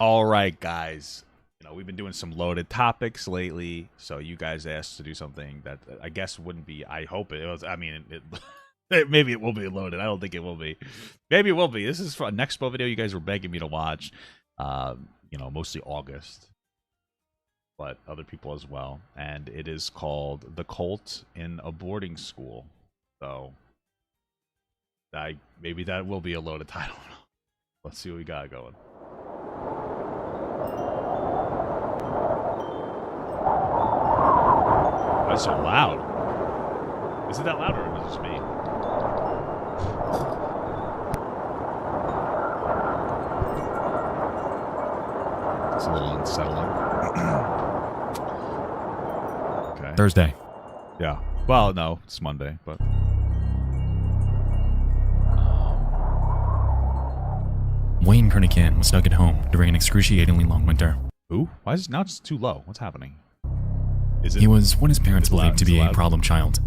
All right, guys. We've been doing some loaded topics lately, so you guys asked to do something that I guess wouldn't be. I hope it was. I mean, maybe it will be loaded. I don't think it will be. Maybe it will be. This is for a next video you guys were begging me to watch. Mostly August, but other people as well. And it is called "The Cult in a Boarding School." So, maybe that will be a loaded title. Let's see what we got going. That's so loud. Is it that loud or is it just me? It's a little unsettling. Okay. Thursday. Yeah. Well, no, it's Monday, but... Wayne Kernican was stuck at home during an excruciatingly long winter. Who? Why is it now just too low? What's happening? He was what his parents believed to be a problem child,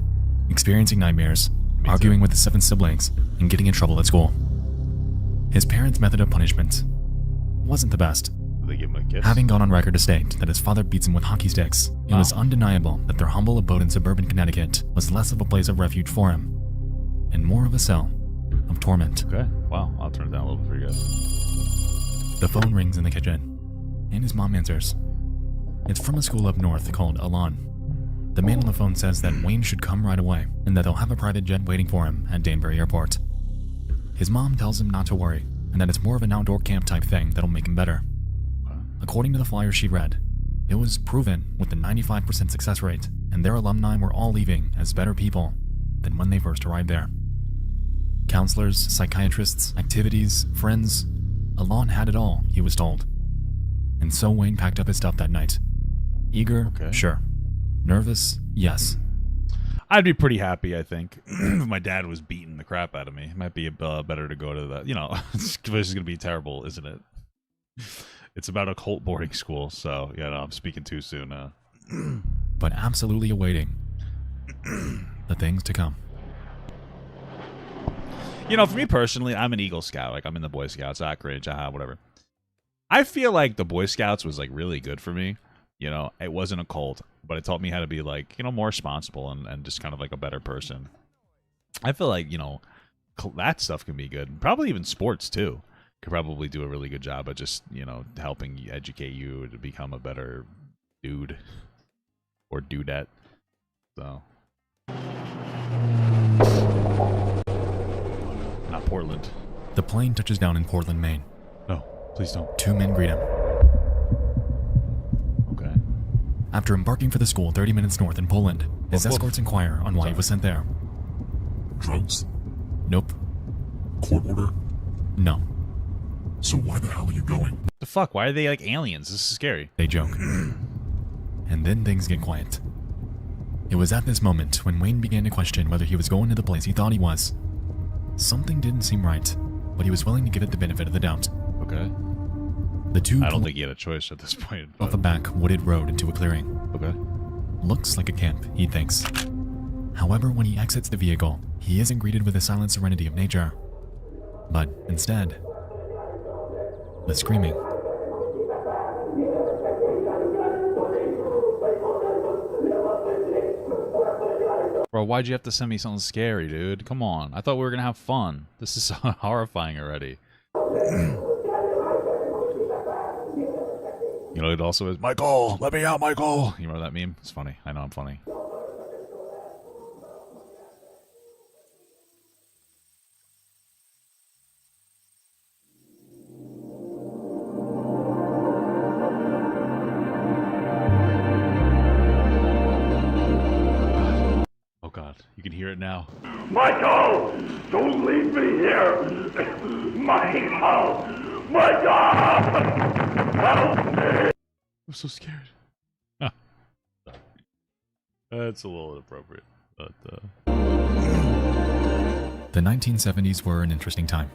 experiencing nightmares, arguing with his 7 siblings, and getting in trouble at school. His parents' method of punishment wasn't the best. Did they give him a kiss? Having gone on record to state that his father beats him with hockey sticks, it was undeniable that their humble abode in suburban Connecticut was less of a place of refuge for him, and more of a cell of torment. Okay, wow, I'll turn it down a little bit for you guys. The phone rings in the kitchen, and his mom answers. It's from a school up north called Elan. The man on the phone says that Wayne should come right away and that they'll have a private jet waiting for him at Danbury Airport. His mom tells him not to worry and that it's more of an outdoor camp type thing that'll make him better. According to the flyer she read, it was proven with a 95% success rate, and their alumni were all leaving as better people than when they first arrived there. Counselors, psychiatrists, activities, friends, Elan had it all, he was told. And so Wayne packed up his stuff that night. Eager? Okay. Sure. Nervous? Yes. I'd be pretty happy, I think, if my dad was beating the crap out of me. It might be better to go to the, this is going to be terrible, isn't it? It's about a cult boarding school, so, I'm speaking too soon. But absolutely awaiting the things to come. For me personally, I'm an Eagle Scout. Like, I'm in the Boy Scouts, cringe, whatever. I feel like the Boy Scouts was, really good for me. It wasn't a cult, but it taught me how to be, more responsible and just kind of, a better person. I feel like, that stuff can be good. Probably even sports, too. Could probably do a really good job at just, helping you educate you to become a better dude or dudette. So. Not Portland. The plane touches down in Portland, Maine. No, please don't. 2 men greet him. Okay. After embarking for the school 30 minutes north in Poland, his escorts inquire on why he was sent there. Drugs? Nope. Court order? No. So why the hell are you going? The fuck? Why are they like aliens? This is scary. They joke. And then things get quiet. It was at this moment when Wayne began to question whether he was going to the place he thought he was. Something didn't seem right, but he was willing to give it the benefit of the doubt. Okay. The two I don't think he had a choice at this point. off a back wooded road into a clearing. Okay. Looks like a camp, he thinks. However, when he exits the vehicle, he isn't greeted with the silent serenity of nature, but instead, the screaming. Bro, why'd you have to send me something scary, dude? Come on. I thought we were gonna have fun. This is so horrifying already. It also is, Michael, let me out, Michael. You remember that meme? It's funny. I know I'm funny. Oh God, you can hear it now. Michael! Don't leave me here! Michael! Michael! Help me! I'm so scared. That's a little inappropriate, but The 1970s were an interesting time.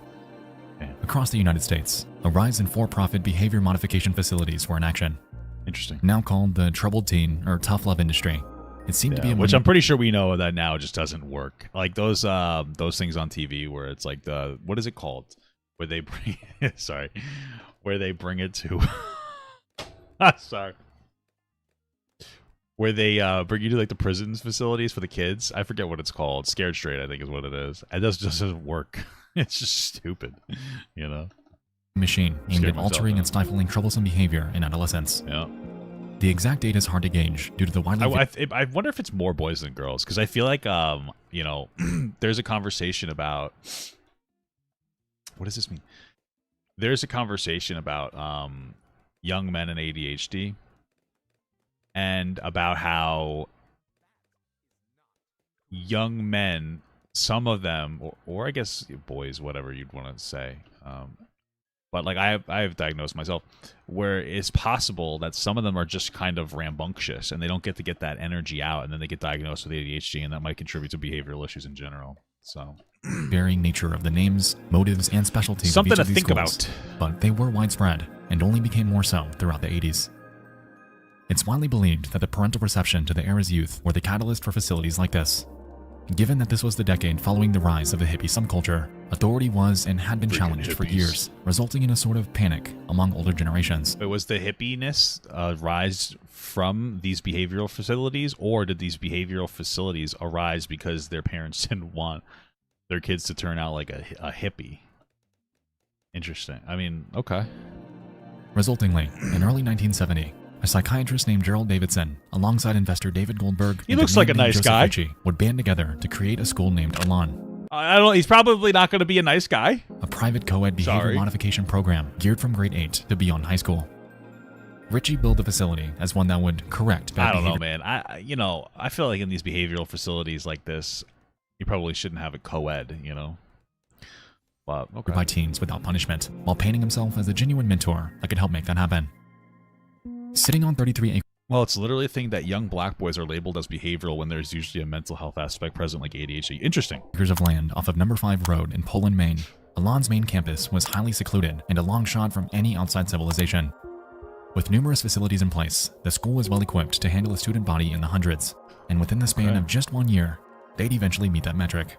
Yeah. Across the United States, a rise in for-profit behavior modification facilities were in action. Interesting. Now called the troubled teen or tough love industry. It seemed to be a which I'm pretty sure we know that now just doesn't work. Like those things on TV where it's like what is it called? Where they bring where they bring it to. Sorry. Where they bring you to like the prisons facilities for the kids. I forget what it's called. Scared Straight, I think, is what it is. It just doesn't work. It's just stupid, you know. Machine aimed Scared at myself, altering though. and stifling troublesome behavior in adolescence. Yeah. The exact date is hard to gauge due to the widely. I wonder if it's more boys than girls, because I feel like you know, there's a conversation about what does this mean? There's a conversation about young men and ADHD, and about how young men, some of them, or I guess boys, whatever you'd want to say, but like I have diagnosed myself, where it's possible that some of them are just kind of rambunctious and they don't get to get that energy out, and then they get diagnosed with ADHD, and that might contribute to behavioral issues in general. So, varying nature of the names, motives, and specialties something of each to of these think schools, about. but they were widespread and only became more so throughout the 80s. It's widely believed that the parental reception to the era's youth were the catalyst for facilities like this. Given that this was the decade following the rise of the hippie subculture, authority was and had been Freaking challenged for hippies. years, resulting in a sort of panic among older generations. It was the hippiness rise from these behavioral facilities, or did these behavioral facilities arise because their parents didn't want their kids to turn out like a hippie? Interesting. I mean, okay. Resultingly, in early 1970, a psychiatrist named Gerald Davidson, alongside investor David Goldberg, He and looks man like a named nice Joseph guy. Ritchie, would band together to create a school named Elan, I don't. He's probably not going to be a nice guy. a private co-ed behavior Sorry. modification program geared from grade 8 to beyond high school. Ritchie billed the facility as one that would correct bad I don't know, behavior. man. You know, I feel like in these behavioral facilities like this, you probably shouldn't have a co-ed. You know, but okay. By teens without punishment, while painting himself as a genuine mentor that could help make that happen. Sitting on 33 acres Well, it's literally a thing that young black boys are labeled as behavioral when there's usually a mental health aspect present, like ADHD. Interesting. of land off of Number 5 Road in Poland, Maine, Elan's main campus was highly secluded and a long shot from any outside civilization. With numerous facilities in place, the school was well equipped to handle a student body in the hundreds, and within the span Okay. of just 1 year, they'd eventually meet that metric.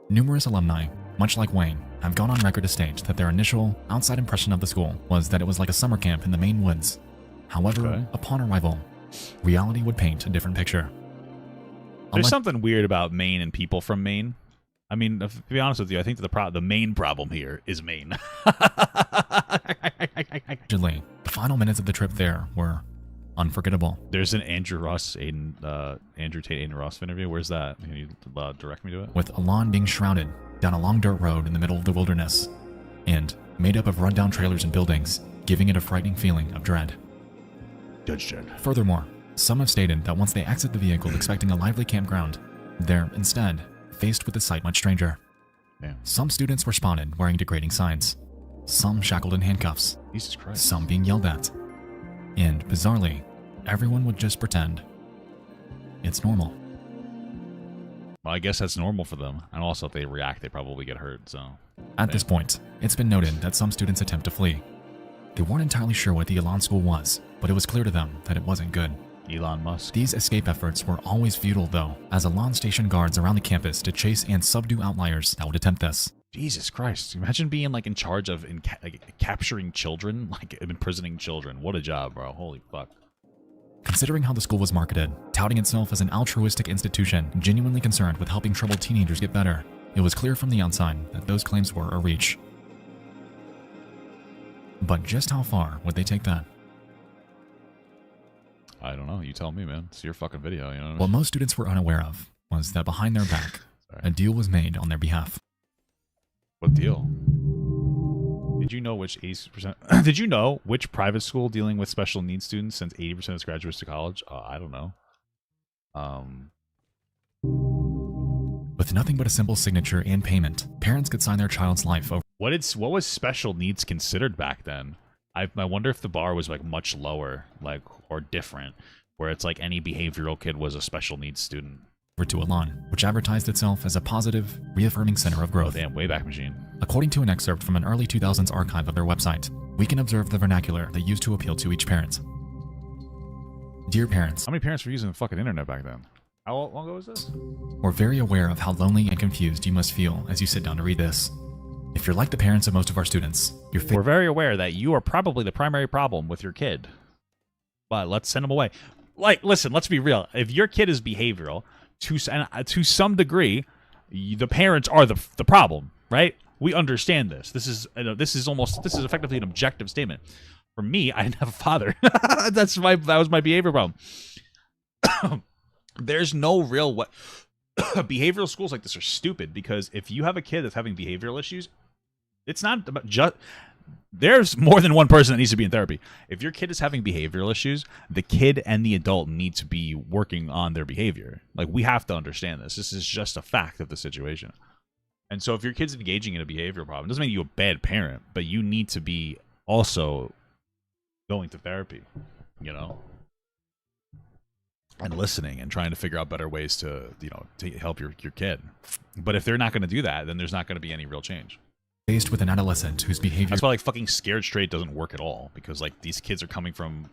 Numerous alumni, much like Wayne, have gone on record to state that their initial, outside impression of the school was that it was like a summer camp in the Maine woods. However, Okay. upon arrival, reality would paint a different picture. There's Unlike- something weird about Maine and people from Maine. I mean, to be honest with you, I think that the main problem here is Maine. Allegedly, the final minutes of the trip there were unforgettable. There's an Andrew Tate Aiden Ross interview. Where's that? Can you direct me to it? With Elan being shrouded down a long dirt road in the middle of the wilderness, and made up of rundown trailers and buildings, giving it a frightening feeling of dread. Judge Jed. Furthermore, some have stated that once they exit the vehicle expecting a lively campground, they're instead faced with a sight much stranger. Yeah. Some students were spotted wearing degrading signs, some shackled in handcuffs, Jesus Christ. some being yelled at, and bizarrely, everyone would just pretend it's normal. Well, I guess that's normal for them. And also, if they react, they probably get hurt. So At this point, it's been noted that some students attempt to flee. They weren't entirely sure what the Elan school was, but it was clear to them that it wasn't good. Elon Musk. These escape efforts were always futile though, as Elan stationed guards around the campus to chase and subdue outliers that would attempt this. Jesus Christ! Imagine being like in charge of capturing children, like imprisoning children. What a job, bro! Holy fuck! Considering how the school was marketed, touting itself as an altruistic institution genuinely concerned with helping troubled teenagers get better, it was clear from the outside that those claims were a reach. But just how far would they take that? I don't know. You tell me, man. It's your fucking video. You know what I mean? What most students were unaware of was that behind their back, Sorry. a deal was made on their behalf. What deal? Did you know which 80%? Did you know which private school dealing with special needs students sends 80% of its graduates to college? I don't know. With nothing but a simple signature and payment, parents could sign their child's life over. What was special needs considered back then? I wonder if the bar was like much lower, like, or different, where it's like any behavioral kid was a special needs student. To Elan, which advertised itself as a positive, reaffirming center of Oh growth. damn, Wayback Machine. According to an excerpt from an early 2000s archive of their website, we can observe the vernacular they used to appeal to each parent. Dear parents, How many parents were using the fucking internet back then? How long ago was this? we're very aware of how lonely and confused you must feel as you sit down to read this. If you're like the parents of most of our students, We're very aware that you are probably the primary problem with your kid. But let's send them away. Like, listen, let's be real. If your kid is behavioral, to some degree, the parents are the problem, right? We understand this. This is effectively an objective statement. For me, I didn't have a father. That was my behavior problem. There's no real what behavioral schools like this are stupid, because if you have a kid that's having behavioral issues, it's not about just there's more than one person that needs to be in therapy. If your kid is having behavioral issues, the kid and the adult need to be working on their behavior. Like, we have to understand this. This is just a fact of the situation. And so if your kid's engaging in a behavioral problem, it doesn't make you a bad parent, but you need to be also going to therapy, you know, and listening and trying to figure out better ways to, you know, to help your kid. But if they're not going to do that, then there's not going to be any real change. Faced with an adolescent whose behavior... That's why, like, fucking Scared Straight doesn't work at all, because, like, these kids are coming from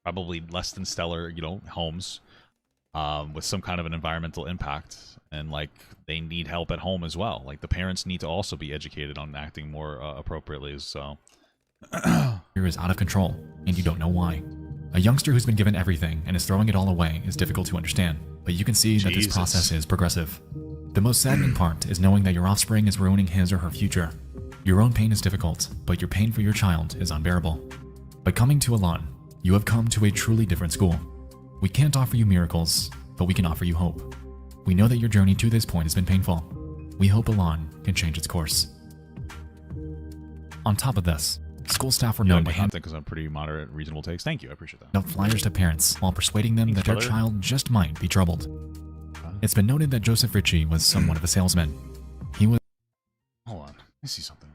probably less than stellar, you know, homes with some kind of an environmental impact, and, like, they need help at home as well. Like, the parents need to also be educated on acting more appropriately, so... is out of control, and you don't know why. A youngster who's been given everything and is throwing it all away is difficult to understand, but you can see that this process is progressive. The most saddening part is knowing that your offspring is ruining his or her future. Your own pain is difficult, but your pain for your child is unbearable. By coming to Elan, you have come to a truly different school. We can't offer you miracles, but we can offer you hope. We know that your journey to this point has been painful. We hope Elan can change its course. On top of this, school staff were known to hand because I'm pretty moderate, reasonable takes. Thank you, I appreciate that. out flyers to parents while persuading them that their child just might be troubled. It's been noted that Joseph Ritchie was somewhat of a salesman. He was... Hold on, let me see something.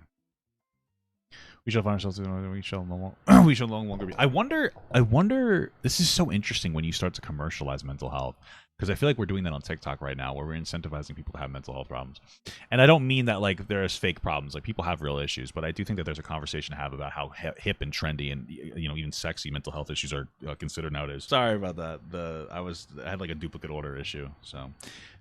We shall find ourselves. We shall no longer be. I wonder. This is so interesting when you start to commercialize mental health, because I feel like we're doing that on TikTok right now, where we're incentivizing people to have mental health problems. And I don't mean that like there's fake problems. Like, people have real issues, but I do think that there's a conversation to have about how hip and trendy and, you know, even sexy mental health issues are considered nowadays. Sorry about that. I had like a duplicate order issue. So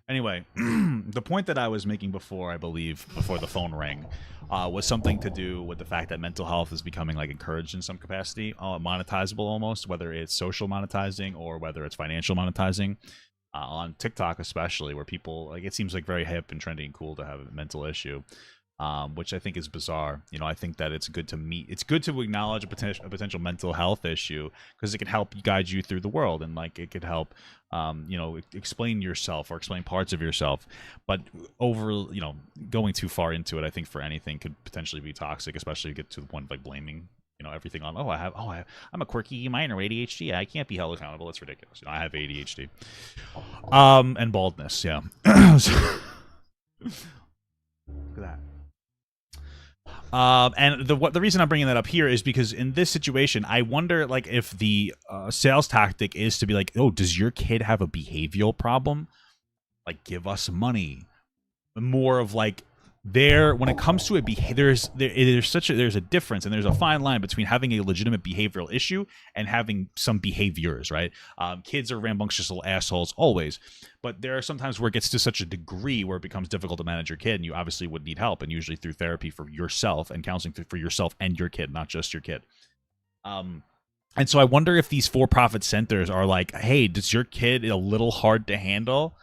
anyway, the point that I was making before the phone rang, was something to do with the fact that mental health is becoming like encouraged in some capacity, monetizable almost, whether it's social monetizing or whether it's financial monetizing. On TikTok especially, where people, like, it seems like very hip and trendy and cool to have a mental issue, which I think is bizarre. You know, I think that it's good to acknowledge a potential mental health issue, because it can help guide you through the world, and like it could help, you know, explain yourself or explain parts of yourself. But going too far into it, I think for anything could potentially be toxic, especially if you get to the point of like blaming, you know, everything on, I'm a quirky minor with ADHD. I can't be held accountable. It's ridiculous. You know, I have ADHD. And baldness, yeah. Look at that. And the reason I'm bringing that up here is because in this situation, I wonder, like, if the sales tactic is to be like, oh, does your kid have a behavioral problem? Like, give us money. More of like, when it comes to there's a difference, and there's a fine line between having a legitimate behavioral issue and having some behaviors, right? Kids are rambunctious little assholes always, but there are sometimes where it gets to such a degree where it becomes difficult to manage your kid, and you obviously would need help, and usually through therapy for yourself and counseling for yourself and your kid, not just your kid. And so I wonder if these for-profit centers are like, hey, does your kid a little hard to handle?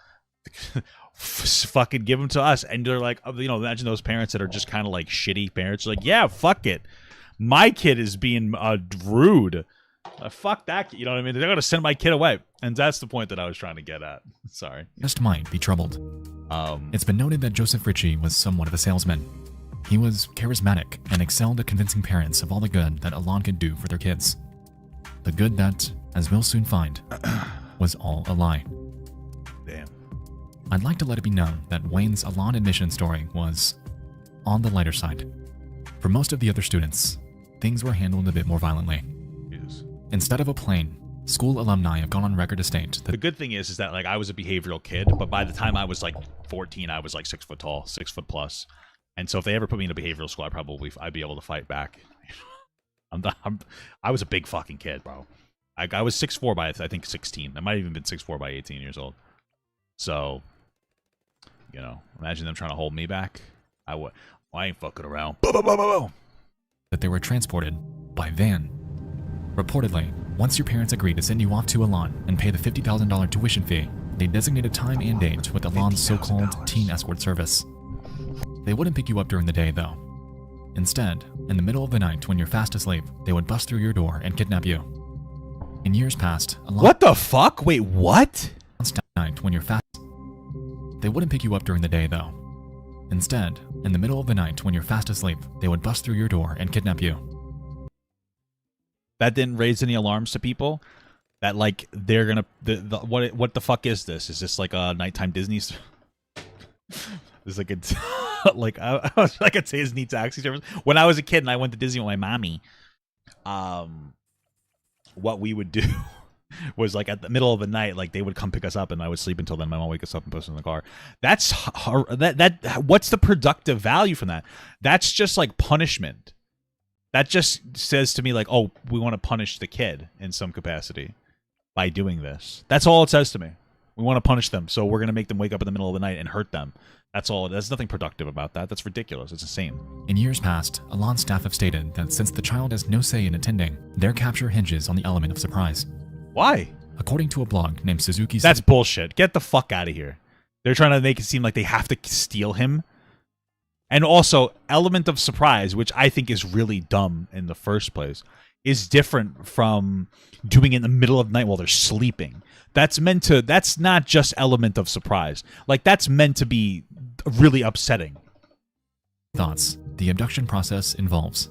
Fucking give them to us. And they're like, you know, imagine those parents that are just kind of like shitty parents, like, yeah, fuck it, my kid is being rude, fuck that, you know what I mean? They're gonna send my kid away. And that's the point that I was trying to get at. Sorry. Just might be troubled. It's been noted that Joseph Ritchie was somewhat of a salesman. He was charismatic and excelled at convincing parents of all the good that Elan could do for their kids. The good that, as we'll soon find, was all a lie. Damn. I'd like to let it be known that Wayne's Elan admission story was on the lighter side. For most of the other students, things were handled a bit more violently. Yes. Instead of a plane, school alumni have gone on record to state that the good thing is that, like, I was a behavioral kid, but by the time I was like 14, I was like 6 foot tall, 6 foot plus. And so if they ever put me in a behavioral school, I'd be able to fight back. I was a big fucking kid, bro. I was 6'4" by, I think, 16. I might have even been 6'4" by 18 years old. So, you know, imagine them trying to hold me back. I ain't fucking around. Boom, boom, boom, boom, boom. that they were transported by van. Reportedly, once your parents agreed to send you off to Elan and pay the $50,000 tuition fee, they designated time and date with Elan's so-called teen escort service. They wouldn't pick you up during the day, though. Instead, in the middle of the night when you're fast asleep, they would bust through your door and kidnap you. In years past, Elan... What the fuck? Wait, what? Night when you're fast... They wouldn't pick you up during the day, though. Instead, in the middle of the night when you're fast asleep, they would bust through your door and kidnap you. That didn't raise any alarms to people? That, like, they're gonna... what the fuck is this? Is this like a nighttime Disney... It's like a... like a Disney taxi service. When I was a kid and I went to Disney with my mommy, what we would do was, like, at the middle of the night, like, they would come pick us up and I would sleep until then. My mom would wake us up and put us in the car. That's what's the productive value from that? That's just like punishment. That just says to me, like, oh, we want to punish the kid in some capacity by doing this. That's all it says to me. We want to punish them, so we're going to make them wake up in the middle of the night and hurt them. That's all. There's nothing productive about that. That's ridiculous. It's insane. In years past, Elan staff have stated that since the child has no say in attending, their capture hinges on the element of surprise. Why? According to a blog named Suzuki's... That's bullshit. Get the fuck out of here. They're trying to make it seem like they have to steal him. And also, element of surprise, which I think is really dumb in the first place, is different from doing it in the middle of the night while they're sleeping. That's not just element of surprise. Like, that's meant to be really upsetting. Thoughts. The abduction process involves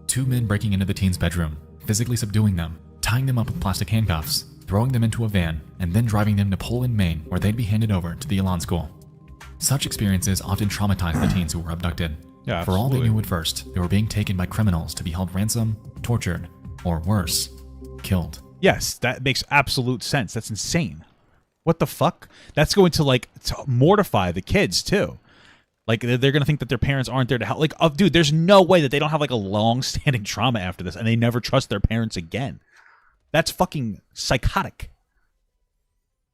2 men breaking into the teen's bedroom, physically subduing them, tying them up with plastic handcuffs, throwing them into a van, and then driving them to Poland, Maine, where they'd be handed over to the Elan school. Such experiences often traumatize the teens who were abducted. Yeah, For all they absolutely. knew at first, they were being taken by criminals to be held ransom, tortured, or worse, killed. Yes, that makes absolute sense. That's insane. What the fuck? That's going to, like, to mortify the kids, too. Like, they're going to think that their parents aren't there to help. Like, oh, dude, there's no way that they don't have, like, a long-standing trauma after this, and they never trust their parents again. That's fucking psychotic.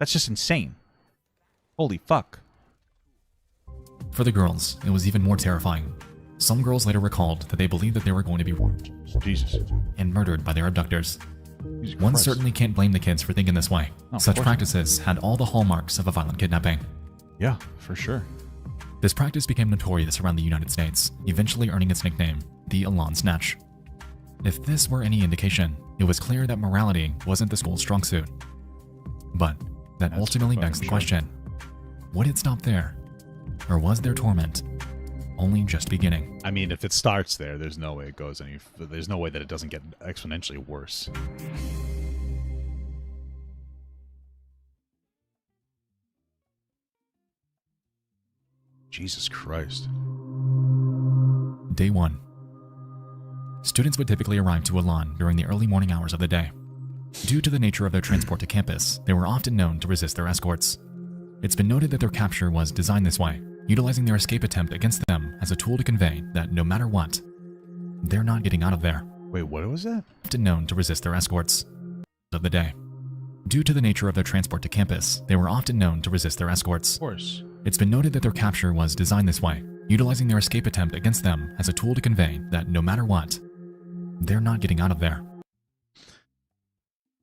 That's just insane. Holy fuck. For the girls, it was even more terrifying. Some girls later recalled that they believed that they were going to be Jesus. and murdered by their abductors. Jesus One Christ. certainly can't blame the kids for thinking this way. No, of Such course practices had all the hallmarks of a violent kidnapping. Yeah, for sure. This practice became notorious around the United States, eventually earning its nickname, the Elan Snatch. If this were any indication, it was clear that morality wasn't the school's strong suit. But that That's ultimately fucking begs the true. question, would it stop there? Or was their torment only just beginning? I mean, if it starts there, there's no way it goes any... There's no way that it doesn't get exponentially worse. Jesus Christ. Day 1. Students would typically arrive to Elan during the early morning hours of the day. Due to the nature of their transport to campus, they were often known to resist their escorts. It's been noted that their capture was designed this way, utilizing their escape attempt against them as a tool to convey that no matter what, they're not getting out of there. Wait, what was that? Often known to resist their escorts of the day. Due to the nature of their transport to campus, they were often known to resist their escorts. Of course. It's been noted that their capture was designed this way, utilizing their escape attempt against them as a tool to convey that no matter what, they're not getting out of there.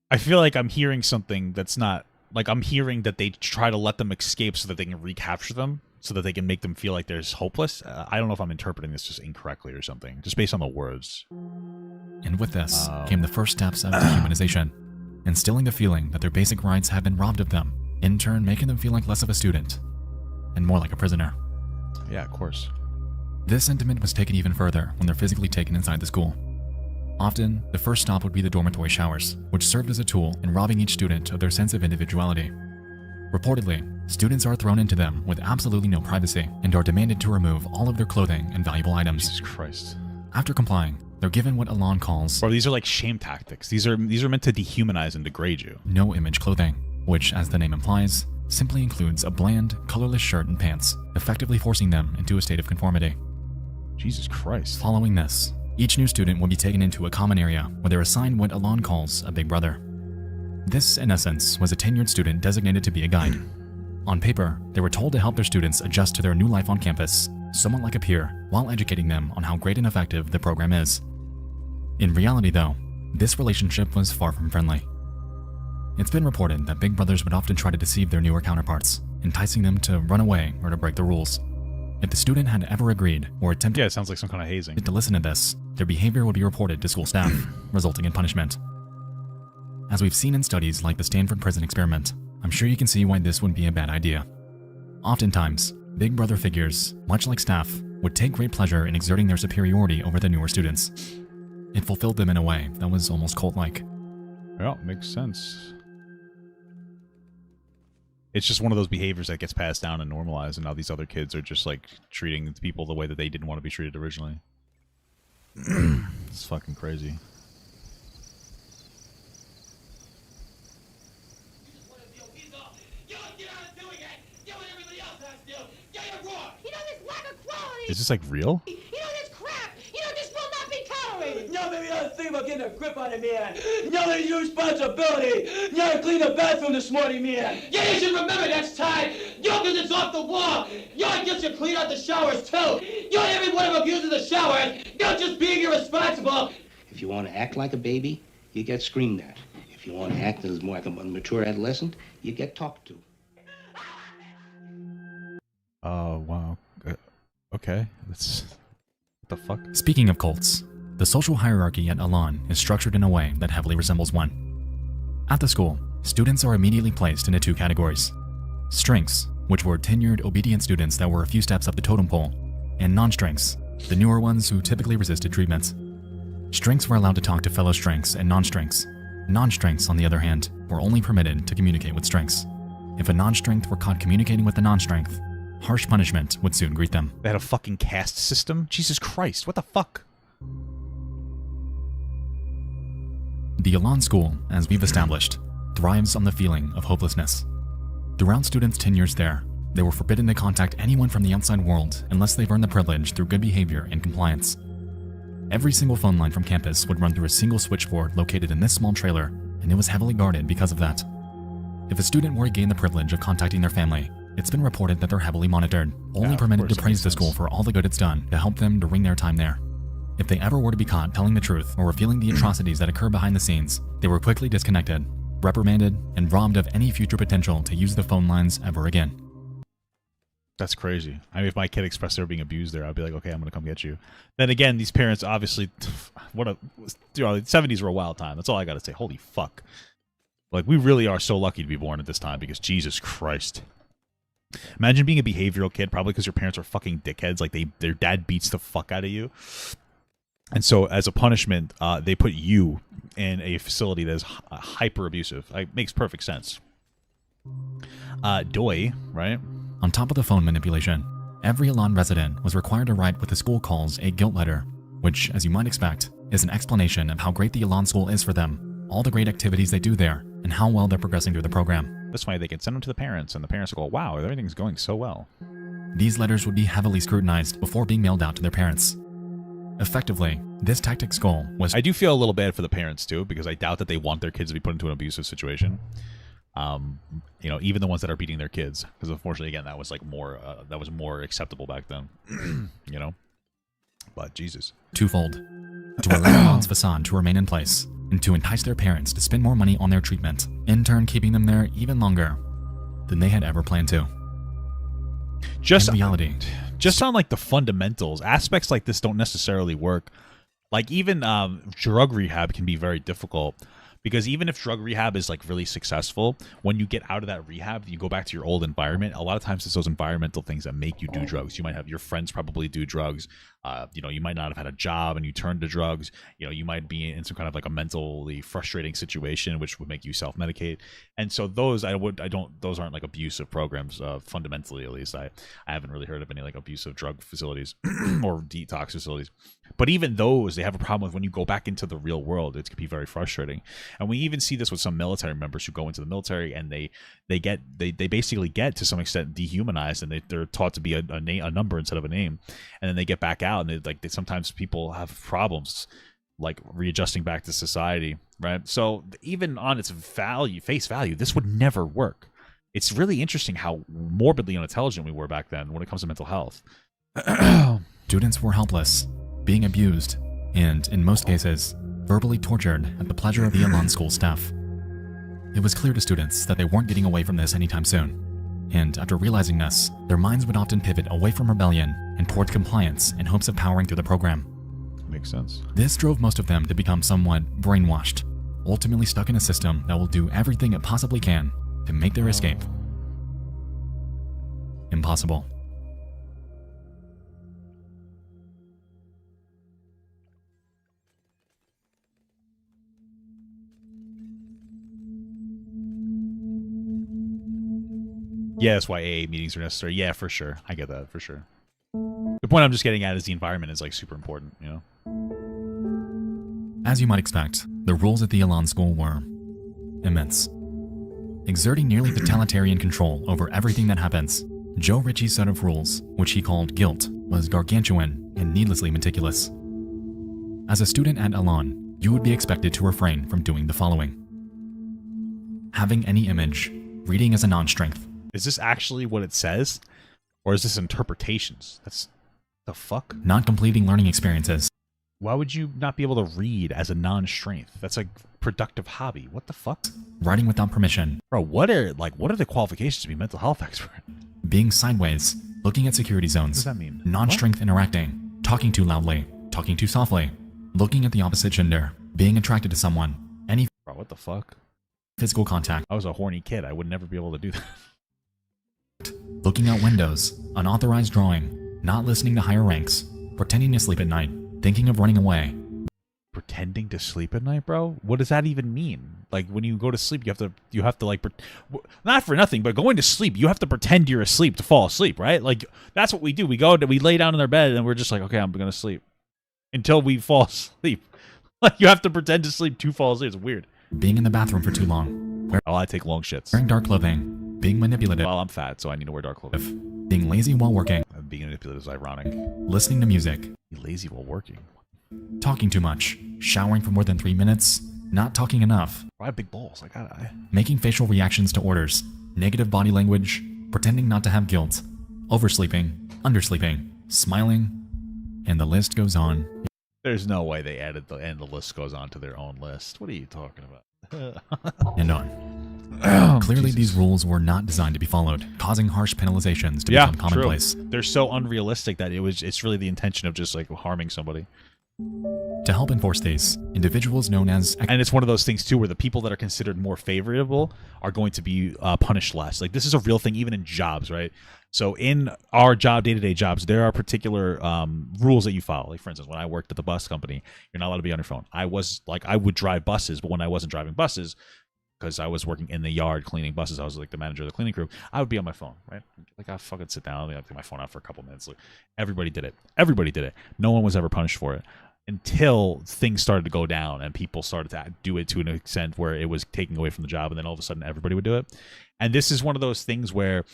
I feel like I'm hearing something that's not... Like, I'm hearing that they try to let them escape so that they can recapture them, so that they can make them feel like they're hopeless. I don't know if I'm interpreting this just incorrectly or something, just based on the words. And with this came the first steps of dehumanization, instilling the feeling that their basic rights have been robbed of them, in turn making them feel like less of a student, and more like a prisoner. Yeah, of course. This sentiment was taken even further when they're physically taken inside the school. Often, the first stop would be the dormitory showers, which served as a tool in robbing each student of their sense of individuality. Reportedly, students are thrown into them with absolutely no privacy and are demanded to remove all of their clothing and valuable items. Jesus Christ. After complying, they're given what Elan calls Bro, these are like shame tactics. These are meant to dehumanize and degrade you. no-image clothing, which, as the name implies, simply includes a bland, colorless shirt and pants, effectively forcing them into a state of conformity. Jesus Christ. Following this, each new student will be taken into a common area where they're assigned what Elan calls a big brother. This, in essence, was a tenured student designated to be a guide. On paper, they were told to help their students adjust to their new life on campus, somewhat like a peer, while educating them on how great and effective the program is. In reality, though, this relationship was far from friendly. It's been reported that big brothers would often try to deceive their newer counterparts, enticing them to run away or to break the rules. If the student had ever agreed or attempted Yeah, it sounds like some kind of hazing. to listen to this, their behavior would be reported to school staff, resulting in punishment. As we've seen in studies like the Stanford Prison Experiment, I'm sure you can see why this would be a bad idea. Oftentimes, big brother figures, much like staff, would take great pleasure in exerting their superiority over the newer students. It fulfilled them in a way that was almost cult-like. Yeah, makes sense. It's just one of those behaviors that gets passed down and normalized, and now these other kids are just like treating people the way that they didn't want to be treated originally. It's fucking crazy. Is this like real? You know this crap! You know this will not be tolerated! You never done a thing about getting a grip on it, man. You never use responsibility. You never cleaned the bathroom this morning, man. Yeah, you should remember next time. Youngers is off the wall. Young gets you clean out the showers too. You every one of them uses the showers. You're just being irresponsible. If you want to act like a baby, you get screamed at. If you want to act as more like a mature adolescent, you get talked to. Oh, wow. Okay. That's... What the fuck? Speaking of cults, the social hierarchy at Elan is structured in a way that heavily resembles one. At the school, students are immediately placed into two categories: strengths, which were tenured, obedient students that were a few steps up the totem pole, and non-strengths, the newer ones who typically resisted treatment. Strengths were allowed to talk to fellow strengths and non-strengths. Non-strengths, on the other hand, were only permitted to communicate with strengths. If a non-strength were caught communicating with a non-strength, harsh punishment would soon greet them. They had a fucking caste system? Jesus Christ, what the fuck? The Elan school, as we've established, thrives on the feeling of hopelessness. Throughout students' tenures there, they were forbidden to contact anyone from the outside world unless they've earned the privilege through good behavior and compliance. Every single phone line from campus would run through a single switchboard located in this small trailer, and it was heavily guarded because of that. If a student were to gain the privilege of contacting their family, it's been reported that they're heavily monitored, only of permitted course, to that praise makes the school sense. for all the good it's done to help them during their time there. If they ever were to be caught telling the truth or revealing the atrocities that occur behind the scenes, they were quickly disconnected, reprimanded, and robbed of any future potential to use the phone lines ever again. That's crazy. I mean, if my kid expressed they were being abused there, I'd be like, okay, I'm gonna come get you. Then again, these parents obviously, the 70s were a wild time. That's all I gotta say. Holy fuck. Like, we really are so lucky to be born at this time because Jesus Christ. Imagine being a behavioral kid, probably because your parents are fucking dickheads. Like, their dad beats the fuck out of you. And so, as a punishment, they put you in a facility that is hyper abusive. It makes perfect sense. Doi, right? On top of the phone manipulation, every Elan resident was required to write what the school calls a guilt letter, which, as you might expect, is an explanation of how great the Elan school is for them, all the great activities they do there, and how well they're progressing through the program. This way they can send them to the parents, and the parents will go, wow, everything's going so well. These letters would be heavily scrutinized before being mailed out to their parents. Effectively, this tactic's goal was I do feel a little bad for the parents, too, because I doubt that they want their kids to be put into an abusive situation. Even the ones that are beating their kids, because unfortunately, again, that was like more acceptable back then. But Jesus, twofold: to allow Elan's facade to remain in place, and to entice their parents to spend more money on their treatment, in turn keeping them there even longer than they had ever planned to. just In reality, just on like the fundamentals, aspects like this don't necessarily work. Like even drug rehab can be very difficult. Because even if drug rehab is like really successful, when you get out of that rehab, you go back to your old environment. A lot of times it's those environmental things that make you do drugs. You might have your friends probably do drugs. You might not have had a job and you turn to drugs. You might be in some kind of like a mentally frustrating situation, which would make you self-medicate. And so those aren't like abusive programs, fundamentally at least. I haven't really heard of any like abusive drug facilities or detox facilities. But even those, they have a problem with when you go back into the real world. It can be very frustrating. And we even see this with some military members who go into the military and they basically get to some extent dehumanized, and they're taught to be a number instead of a name. And then they get back out, and sometimes people have problems like readjusting back to society, right? So even on its face value, this would never work. It's really interesting how morbidly unintelligent we were back then when it comes to mental health. Students were helpless, being abused, and, in most cases, verbally tortured at the pleasure of the Elan school staff. It was clear to students that they weren't getting away from this anytime soon, and after realizing this, their minds would often pivot away from rebellion and towards compliance in hopes of powering through the program. Makes sense. This drove most of them to become somewhat brainwashed, ultimately stuck in a system that will do everything it possibly can to make their escape impossible. Yeah, that's why AA meetings are necessary. Yeah, for sure. I get that, for sure. The point I'm just getting at is the environment is like super important, you know? As you might expect, the rules at the Elan school were immense. Exerting nearly totalitarian control over everything that happens, Joe Ritchie's set of rules, which he called guilt, was gargantuan and needlessly meticulous. As a student at Elan, you would be expected to refrain from doing the following: having any image, reading as a non-strength. Is this actually what it says? Or is this interpretations? That's the fuck? Not completing learning experiences. Why would you not be able to read as a non-strength? That's a productive hobby. What the fuck? Writing without permission. Bro, what are the qualifications to be a mental health expert? Being sideways, looking at security zones. What does that mean? Non-strength interacting, talking too loudly, talking too softly, looking at the opposite gender, being attracted to someone, any Bro, what the fuck? physical contact, I was a horny kid. I would never be able to do that. looking out windows, unauthorized drawing, not listening to higher ranks, pretending to sleep at night, thinking of running away. Pretending to sleep at night, bro? What does that even mean? Like, when you go to sleep, you have to like, not for nothing, but going to sleep, you have to pretend you're asleep to fall asleep, right? Like, that's what we do. We lay down in our bed and we're just like, okay, I'm gonna sleep until we fall asleep. Like, you have to pretend to sleep to fall asleep. It's weird. Being in the bathroom for too long, Oh, I take long shits. wearing dark clothing, being manipulative, Well, I'm fat, so I need to wear dark clothing. being lazy while working, Being manipulative is ironic. listening to music, Be lazy while working. talking too much, showering for more than 3 minutes, not talking enough, I have big balls. making facial reactions to orders, negative body language, pretending not to have guilt, oversleeping, undersleeping, smiling, and the list goes on. There's no way they added the list goes on to their own list. What are you talking about? And on. Clearly, these rules were not designed to be followed, causing harsh penalizations to become commonplace. True. They're so unrealistic that it's really the intention of just like harming somebody. To help enforce these, individuals known as And it's one of those things too where the people that are considered more favorable are going to be punished less. Like, this is a real thing even in jobs, right? So in our day-to-day jobs, there are particular rules that you follow. Like, for instance, when I worked at the bus company, you're not allowed to be on your phone. I would drive buses, but when I wasn't driving buses, because I was working in the yard cleaning buses, I was like the manager of the cleaning crew, I would be on my phone, right? Like, I'd fucking sit down, I'd take my phone out for a couple minutes. Like, everybody did it. No one was ever punished for it until things started to go down and people started to do it to an extent where it was taking away from the job, and then all of a sudden everybody would do it. And this is one of those things where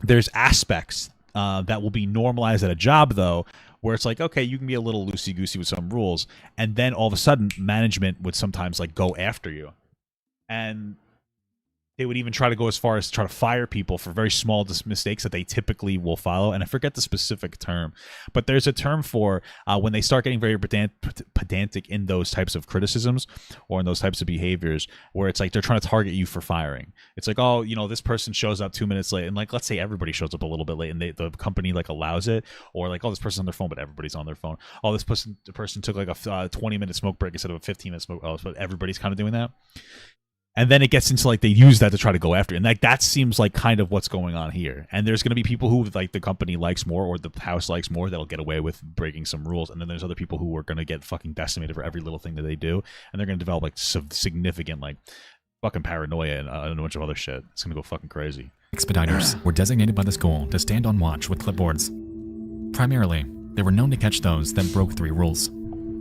there's aspects that will be normalized at a job, though, where it's like, okay, you can be a little loosey-goosey with some rules, and then all of a sudden management would sometimes like go after you. And they would even try to go as far as to try to fire people for very small mistakes that they typically will follow. And I forget the specific term, but there's a term for when they start getting very pedantic in those types of criticisms or in those types of behaviors, where it's like they're trying to target you for firing. It's like, oh, this person shows up 2 minutes late, and like, let's say everybody shows up a little bit late, and the company like allows it, or like, oh, this person's on their phone, but everybody's on their phone. Oh, the person took like a 20-minute smoke break instead of a 15-minute smoke. Oh, but everybody's kind of doing that. And then it gets into like they use that to try to go after it. And like that seems like kind of what's going on here. And there's going to be people who like the company likes more or the house likes more that'll get away with breaking some rules. And then there's other people who are going to get fucking decimated for every little thing that they do. And they're going to develop like significant like fucking paranoia and a bunch of other shit. It's going to go fucking crazy. Expediters were designated by the school to stand on watch with clipboards. Primarily, they were known to catch those that broke 3 rules: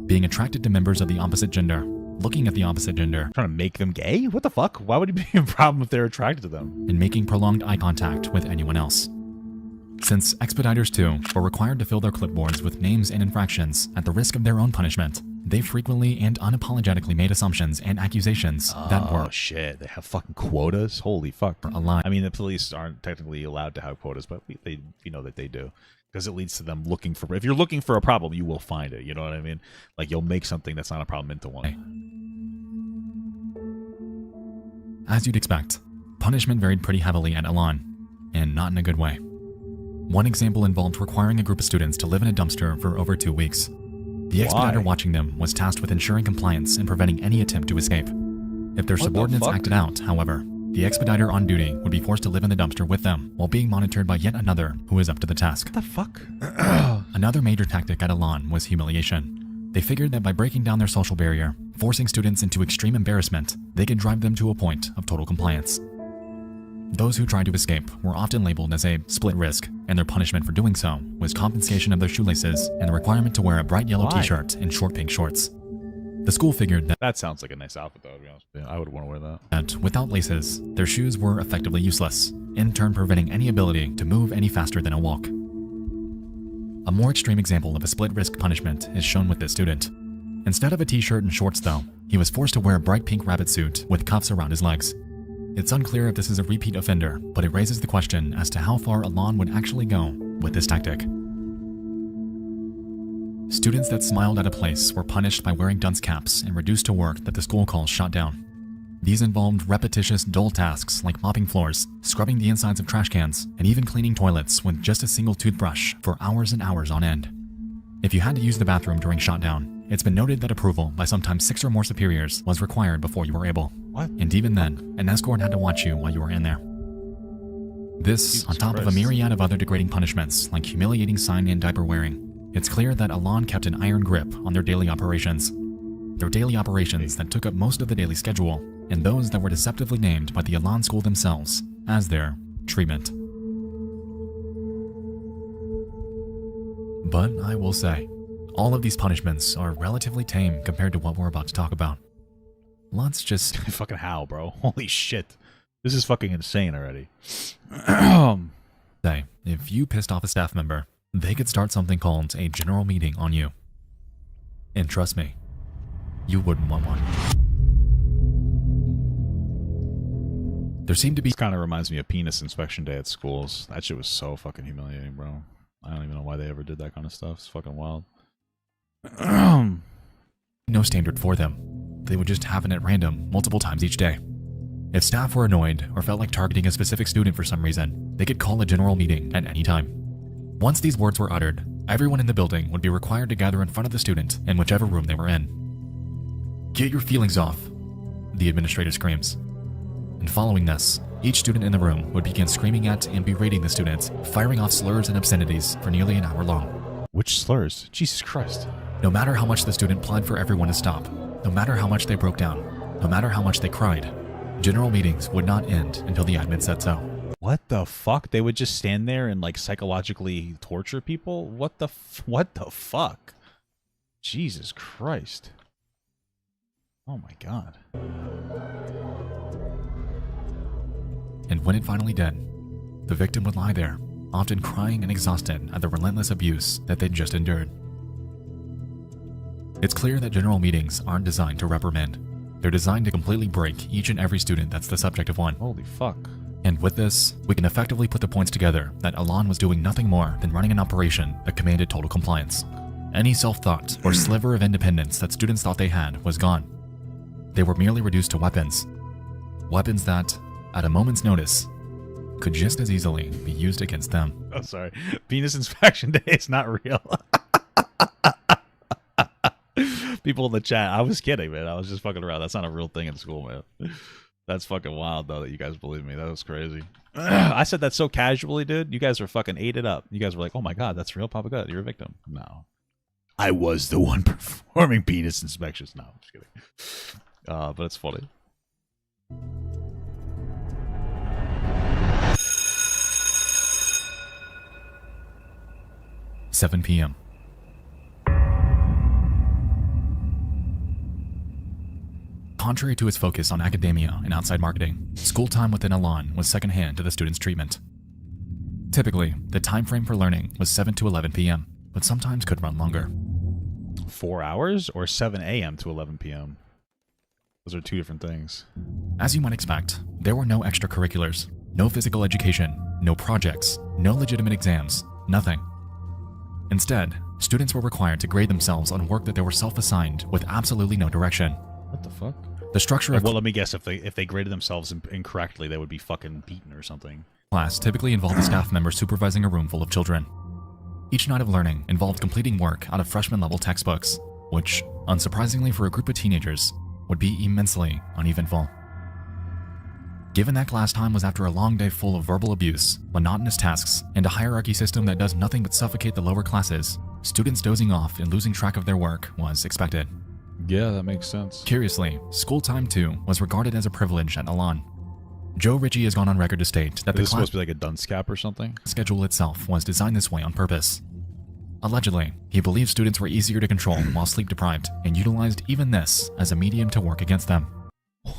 being attracted to members of the opposite gender, looking at the opposite gender, Trying to make them gay? What the fuck? Why would it be a problem if they're attracted to them? and making prolonged eye contact with anyone else. Since Expediters, too, were required to fill their clipboards with names and infractions at the risk of their own punishment, they frequently and unapologetically made assumptions and accusations that were Oh shit, they have fucking quotas? Holy fuck. aligned I mean, the police aren't technically allowed to have quotas, but we know that they do. because it leads to them looking for. If you're looking for a problem, you will find it. You know what I mean? Like you'll make something that's not a problem into one. As you'd expect, punishment varied pretty heavily at Elan, and not in a good way. One example involved requiring a group of students to live in a dumpster for over 2 weeks. The expediter watching them was tasked with ensuring compliance and preventing any attempt to escape. If their subordinates acted out, however, the expediter on duty would be forced to live in the dumpster with them while being monitored by yet another who is up to the task. What the fuck? Another major tactic at Elan was humiliation. They figured that by breaking down their social barrier, forcing students into extreme embarrassment, they could drive them to a point of total compliance. Those who tried to escape were often labeled as a split risk, and their punishment for doing so was confiscation of their shoelaces and the requirement to wear a bright yellow t-shirt and short pink shorts. The school figured that sounds like a nice outfit, though, to be honest with you. I would want to wear that without laces, their shoes were effectively useless, in turn preventing any ability to move any faster than a walk. A more extreme example of a split risk punishment is shown with this student. Instead of a t-shirt and shorts, though, he was forced to wear a bright pink rabbit suit with cuffs around his legs. It's unclear if this is a repeat offender, but it raises the question as to how far Elan would actually go with this tactic. Students that smiled at a place were punished by wearing dunce caps and reduced to work that the school calls shot down. These involved repetitious, dull tasks like mopping floors, scrubbing the insides of trash cans, and even cleaning toilets with just a single toothbrush for hours and hours on end. If you had to use the bathroom during shutdown, it's been noted that approval by sometimes 6 or more superiors was required before you were able. What? And even then, an escort had to watch you while you were in there. This, Jesus on top Christ. of a myriad of other degrading punishments like humiliating sign and diaper wearing, it's clear that Elan kept an iron grip on their daily operations. Their daily operations that took up most of the daily schedule, and those that were deceptively named by the Elan school themselves as their treatment. But I will say, all of these punishments are relatively tame compared to what we're about to talk about. Let's just... Fucking how, bro? Holy shit. This is fucking insane already. say, if you pissed off a staff member, they could start something called a general meeting on you. And trust me, you wouldn't want one. There seemed to be... This kind of reminds me of penis inspection day at schools. That shit was so fucking humiliating, bro. I don't even know why they ever did that kind of stuff. It's fucking wild. no standard for them. They would just happen at random multiple times each day. If staff were annoyed or felt like targeting a specific student for some reason, they could call a general meeting at any time. Once these words were uttered, everyone in the building would be required to gather in front of the student in whichever room they were in. "Get your feelings off," the administrator screams. And following this, each student in the room would begin screaming at and berating the students, firing off slurs and obscenities for nearly an hour long. Which slurs? Jesus Christ. No matter how much the student pled for everyone to stop, no matter how much they broke down, no matter how much they cried, general meetings would not end until the admin said so. What the fuck? They would just stand there and like psychologically torture people? What the fuck? Jesus Christ. Oh my God. And when it finally did, the victim would lie there, often crying and exhausted at the relentless abuse that they'd just endured. It's clear that general meetings aren't designed to reprimand. They're designed to completely break each and every student that's the subject of one. Holy fuck. And with this, we can effectively put the points together that Elan was doing nothing more than running an operation that commanded total compliance. Any self-thought or sliver of independence that students thought they had was gone. They were merely reduced to weapons. Weapons that, at a moment's notice, could just as easily be used against them. Oh, sorry. Penis inspection day is not real. People in the chat, I was kidding, man. I was just fucking around. That's not a real thing in school, man. That's fucking wild, though, that you guys believe me. That was crazy. I said that so casually, dude. You guys were fucking ate it up. You guys were like, oh my God, that's real, Papa God. You're a victim. No. I was the one performing penis inspections. No, I'm just kidding. But it's funny. "7 p.m. Contrary to its focus on academia and outside marketing, school time within Elan was secondhand to the students' treatment. Typically, the time frame for learning was 7 to 11 p.m., but sometimes could run longer. 4 hours or 7 a.m. to 11 p.m.? Those are two different things. As you might expect, there were no extracurriculars, no physical education, no projects, no legitimate exams, nothing. Instead, students were required to grade themselves on work that they were self-assigned with absolutely no direction. What the fuck? The structure of Well, let me guess. If they graded themselves incorrectly, they would be fucking beaten or something. class typically involved a staff member supervising a room full of children. Each night of learning involved completing work out of freshman-level textbooks, which, unsurprisingly for a group of teenagers, would be immensely uneventful. Given that class time was after a long day full of verbal abuse, monotonous tasks, and a hierarchy system that does nothing but suffocate the lower classes, students dozing off and losing track of their work was expected. Yeah, that makes sense. Curiously, school time too was regarded as a privilege at Elan. Joe Ritchie has gone on record to state that This the is class supposed to be like a dunce cap or something? schedule itself was designed this way on purpose. Allegedly, he believed students were easier to control while sleep deprived and utilized even this as a medium to work against them.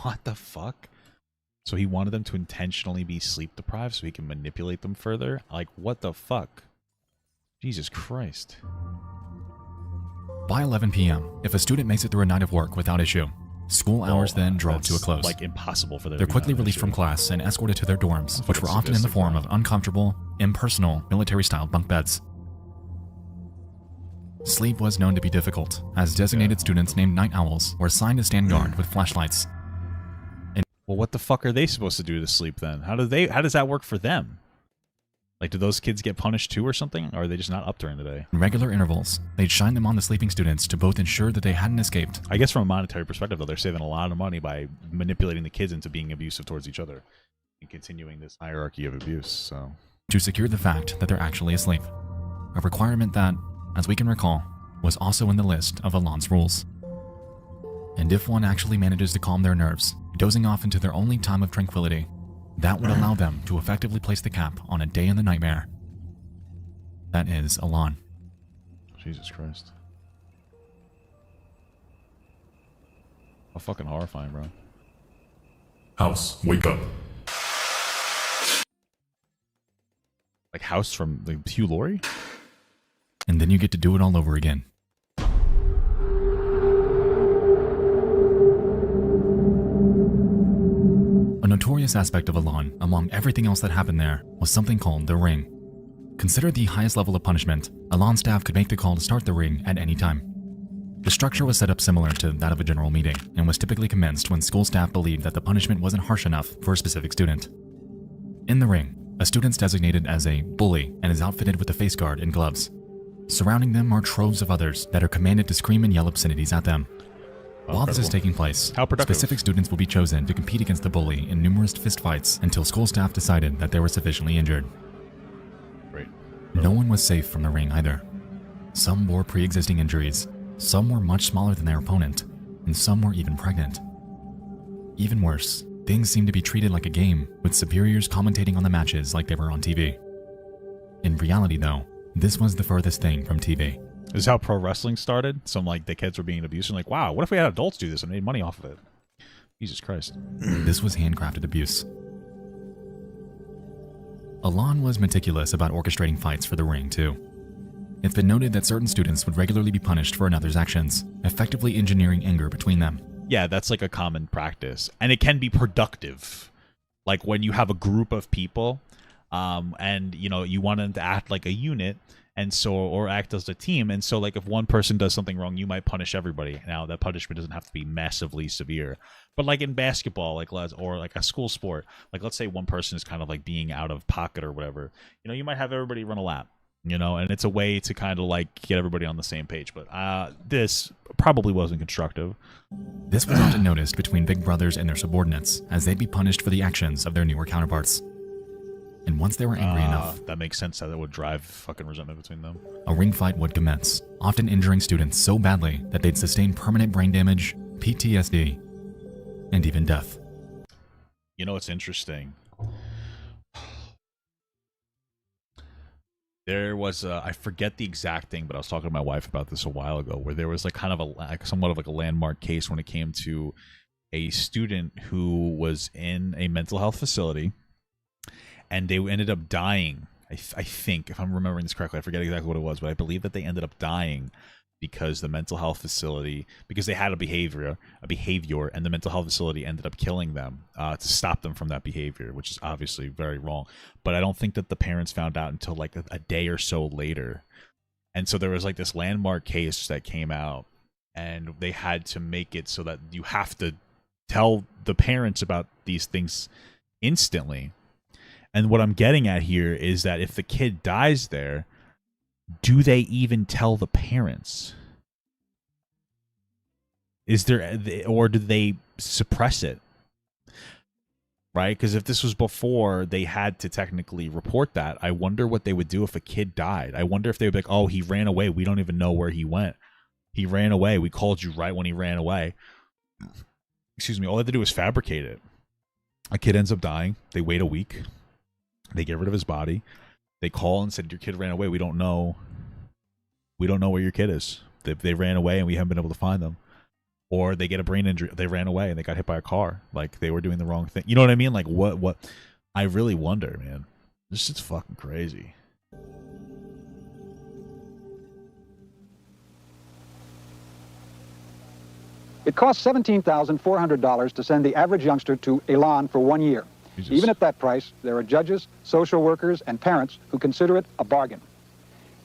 What the fuck? So he wanted them to intentionally be sleep deprived so he can manipulate them further? Like, what the fuck? Jesus Christ. By 11 p.m., if a student makes it through a night of work without issue, school hours then draw to a That's, close. like impossible for them. They're quickly released from class and escorted to their dorms, which were often in the form of uncomfortable, impersonal, military-style bunk beds. Sleep was known to be difficult, as designated students named night owls were assigned to stand guard with flashlights. Well, what the fuck are they supposed to do to sleep then? How does that work for them? Like, do those kids get punished too or something? Or are they just not up during the day? In regular intervals, they'd shine them on the sleeping students to both ensure that they hadn't escaped. I guess from a monetary perspective, though, they're saving a lot of money by manipulating the kids into being abusive towards each other and continuing this hierarchy of abuse, so... To secure the fact that they're actually asleep. A requirement that, as we can recall, was also in the list of Elan's rules. And if one actually manages to calm their nerves, dozing off into their only time of tranquility, that would allow them to effectively place the cap on a day in the nightmare. That is Elan. Jesus Christ. How fucking horrifying, bro. House, wake up. Like House from like, Hugh Laurie? And then you get to do it all over again. A notorious aspect of Elan, among everything else that happened there, was something called the Ring. Considered the highest level of punishment, Elan staff could make the call to start the Ring at any time. The structure was set up similar to that of a general meeting, and was typically commenced when school staff believed that the punishment wasn't harsh enough for a specific student. In the Ring, a student's designated as a bully and is outfitted with a face guard and gloves. Surrounding them are troves of others that are commanded to scream and yell obscenities at them. While this is taking place, How productive. specific students will be chosen to compete against the bully in numerous fistfights until school staff decided that they were sufficiently injured. Great. No one was safe from the Ring either. Some bore pre-existing injuries, some were much smaller than their opponent, and some were even pregnant. Even worse, things seemed to be treated like a game, with superiors commentating on the matches like they were on TV. In reality though, this was the furthest thing from TV. This is how pro wrestling started. Some like the kids were being abused and like, wow, what if we had adults do this and made money off of it? Jesus Christ. This was handcrafted abuse. Elan was meticulous about orchestrating fights for the Ring too. It's been noted that certain students would regularly be punished for another's actions, effectively engineering anger between them. Yeah, that's like a common practice. And it can be productive. Like when you have a group of people and, you know, you want them to act like a unit and so, or act as a team. And so like if one person does something wrong, you might punish everybody. Now that punishment doesn't have to be massively severe. But like in basketball, like or like a school sport, like let's say one person is kind of like being out of pocket or whatever, you know, you might have everybody run a lap. You know, and it's a way to kind of like get everybody on the same page. But this probably wasn't constructive. This was often noticed between big brothers and their subordinates, as they'd be punished for the actions of their newer counterparts. And once they were angry enough, that makes sense how that would drive fucking resentment between them. a ring fight would commence, often injuring students so badly that they'd sustain permanent brain damage, PTSD, and even death. You know what's interesting? There was I forget the exact thing, but I was talking to my wife about this a while ago, where there was like kind of somewhat of like a landmark case when it came to a student who was in a mental health facility, and they ended up dying. I think, if I'm remembering this correctly, I forget exactly what it was, but I believe that they ended up dying because the mental health facility, because they had a behavior, and the mental health facility ended up killing them to stop them from that behavior, which is obviously very wrong. But I don't think that the parents found out until like a day or so later. And so there was like this landmark case that came out, and they had to make it so that you have to tell the parents about these things instantly. And what I'm getting at here is that if the kid dies there, do they even tell the parents? Is there, or do they suppress it? Right? Because if this was before they had to technically report that, I wonder what they would do if a kid died. I wonder if they would be like, oh, he ran away. We don't even know where he went. He ran away. We called you right when he ran away. Excuse me. All they have to do is fabricate it. A kid ends up dying. They wait a week. They get rid of his body. They call and said, your kid ran away. We don't know. We don't know where your kid is. They ran away and we haven't been able to find them. Or they get a brain injury. They ran away and they got hit by a car. Like, they were doing the wrong thing. You know what I mean? Like, what? I really wonder, man. This shit's fucking crazy. It costs $17,400 to send the average youngster to Elan for 1 year. Jesus. Even at that price, there are judges, social workers, and parents who consider it a bargain.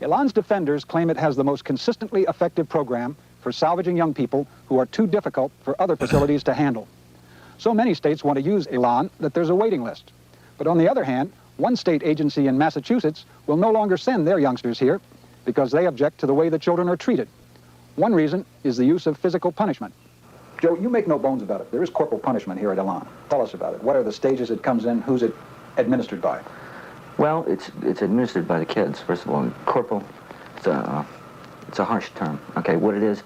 Elan's defenders claim it has the most consistently effective program for salvaging young people who are too difficult for other facilities to handle. So many states want to use Elan that there's a waiting list. But on the other hand, one state agency in Massachusetts will no longer send their youngsters here because they object to the way the children are treated. One reason is the use of physical punishment. Joe, you make no bones about it. There is corporal punishment here at Elan. Tell us about it. What are the stages it comes in? Who's it administered by? Well, it's administered by the kids, first of all. Corporal, it's a harsh term. Okay, what it is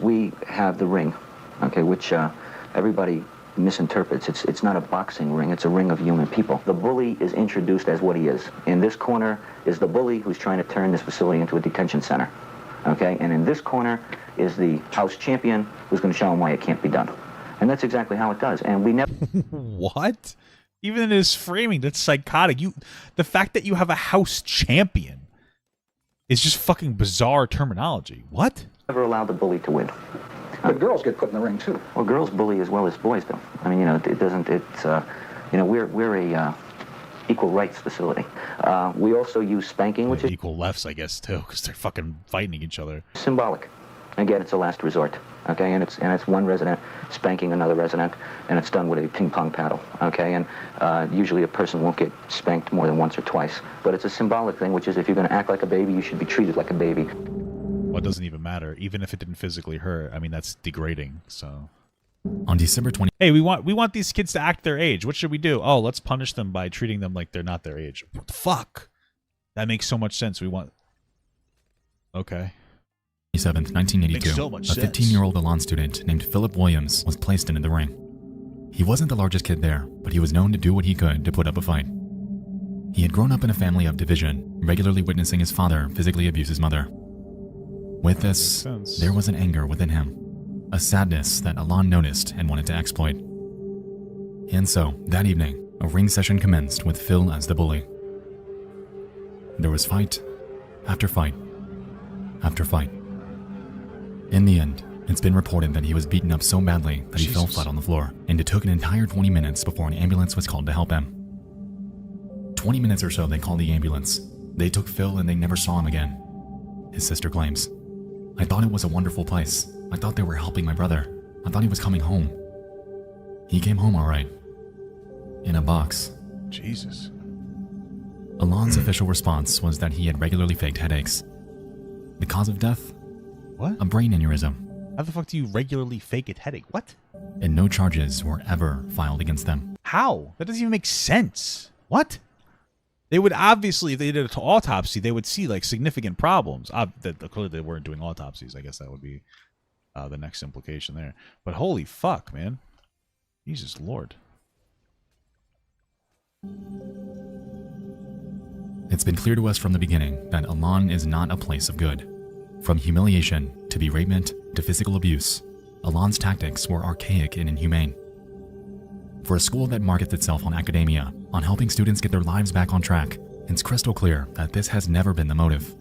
we have the ring, okay, which everybody misinterprets. It's not a boxing ring, it's a ring of human people. The bully is introduced as what he is. In this corner is the bully who's trying to turn this facility into a detention center, okay? And in this corner is the house champion who's going to show him why it can't be done. And that's exactly how it does. And we never... What? Even in his framing, that's psychotic. The fact that you have a house champion is just fucking bizarre terminology. What? Never allowed the bully to win. But girls get put in the ring, too. Well, girls bully as well as boys do. I mean, you know, it doesn't... It's, you know, we're a equal rights facility. We also use spanking, which is... Equal lefts, I guess, too, because they're fucking fighting each other. Symbolic. Again, it's a last resort, okay? And it's one resident spanking another resident, and it's done with a ping pong paddle, okay? And usually a person won't get spanked more than once or twice. But it's a symbolic thing, which is if you're going to act like a baby, you should be treated like a baby. Well, it doesn't even matter. Even if it didn't physically hurt, I mean, that's degrading, so... On December 20... Hey, we want these kids to act their age. What should we do? Oh, let's punish them by treating them like they're not their age. What the fuck? That makes so much sense. We want... Okay. 27th, 1982, so much a sense. 15-year-old Elan student named Philip Williams was placed into the ring. He wasn't the largest kid there, but he was known to do what he could to put up a fight. He had grown up in a family of division, regularly witnessing his father physically abuse his mother. With this, there was an anger within him, a sadness that Elan noticed and wanted to exploit. And so, that evening, a ring session commenced with Phil as the bully. There was fight after fight after fight. In the end, it's been reported that he was beaten up so badly that he fell flat on the floor, and it took an entire 20 minutes before an ambulance was called to help him. 20 minutes or so they called the ambulance. They took Phil and they never saw him again. His sister claims, "I thought it was a wonderful place. I thought they were helping my brother. I thought he was coming home. He came home all right. In a box." Jesus. Elan's official response was that he had regularly faked headaches. The cause of death? What? A brain aneurysm. How the fuck do you regularly fake a headache? What? And no charges were ever filed against them. How? That doesn't even make sense. What? They would obviously, if they did an autopsy, they would see like significant problems. Clearly they weren't doing autopsies. I guess that would be the next implication there. But holy fuck, man. Jesus Lord. It's been clear to us from the beginning that Elan is not a place of good. From humiliation to beratement to physical abuse, Elan's tactics were archaic and inhumane. For a school that markets itself on academia, on helping students get their lives back on track, it's crystal clear that this has never been the motive.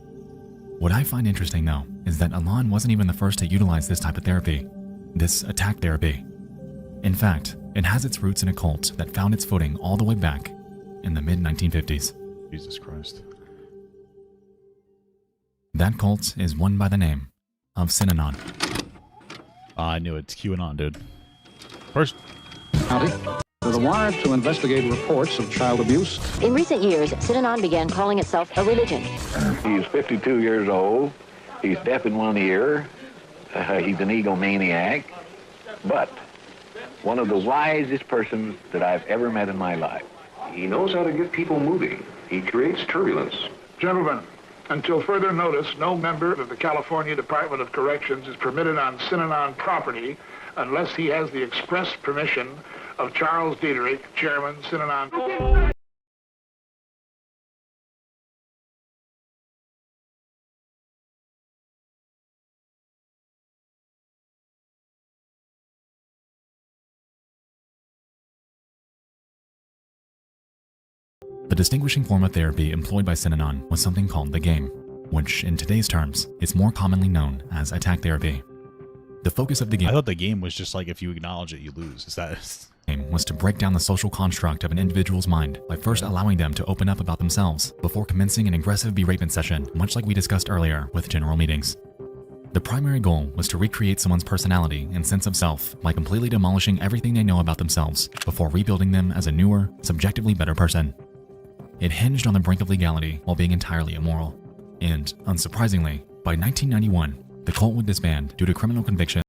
What I find interesting, though, is that Elan wasn't even the first to utilize this type of therapy, this attack therapy. In fact, it has its roots in a cult that found its footing all the way back in the mid-1950s. Jesus Christ. That cult is one by the name of Synanon. I knew it. It's QAnon, dude. First. County with a warrant to investigate reports of child abuse. In recent years, Synanon began calling itself a religion. He's 52 years old. He's deaf in one ear. He's an egomaniac. But one of the wisest persons that I've ever met in my life. He knows how to get people moving. He creates turbulence. Gentlemen, until further notice, no member of the California Department of Corrections is permitted on Synanon property unless he has the express permission of Charles Dieterich, Chairman, Synanon. The distinguishing form of therapy employed by Synanon was something called the game, which in today's terms is more commonly known as attack therapy. The focus of the game— I thought the game was just like if you acknowledge it, you lose. Is that— was to break down the social construct of an individual's mind by first allowing them to open up about themselves before commencing an aggressive beratement session, much like we discussed earlier with general meetings. The primary goal was to recreate someone's personality and sense of self by completely demolishing everything they know about themselves before rebuilding them as a newer, subjectively better person. It hinged on the brink of legality while being entirely immoral. And, unsurprisingly, by 1991, the cult would disband due to criminal conviction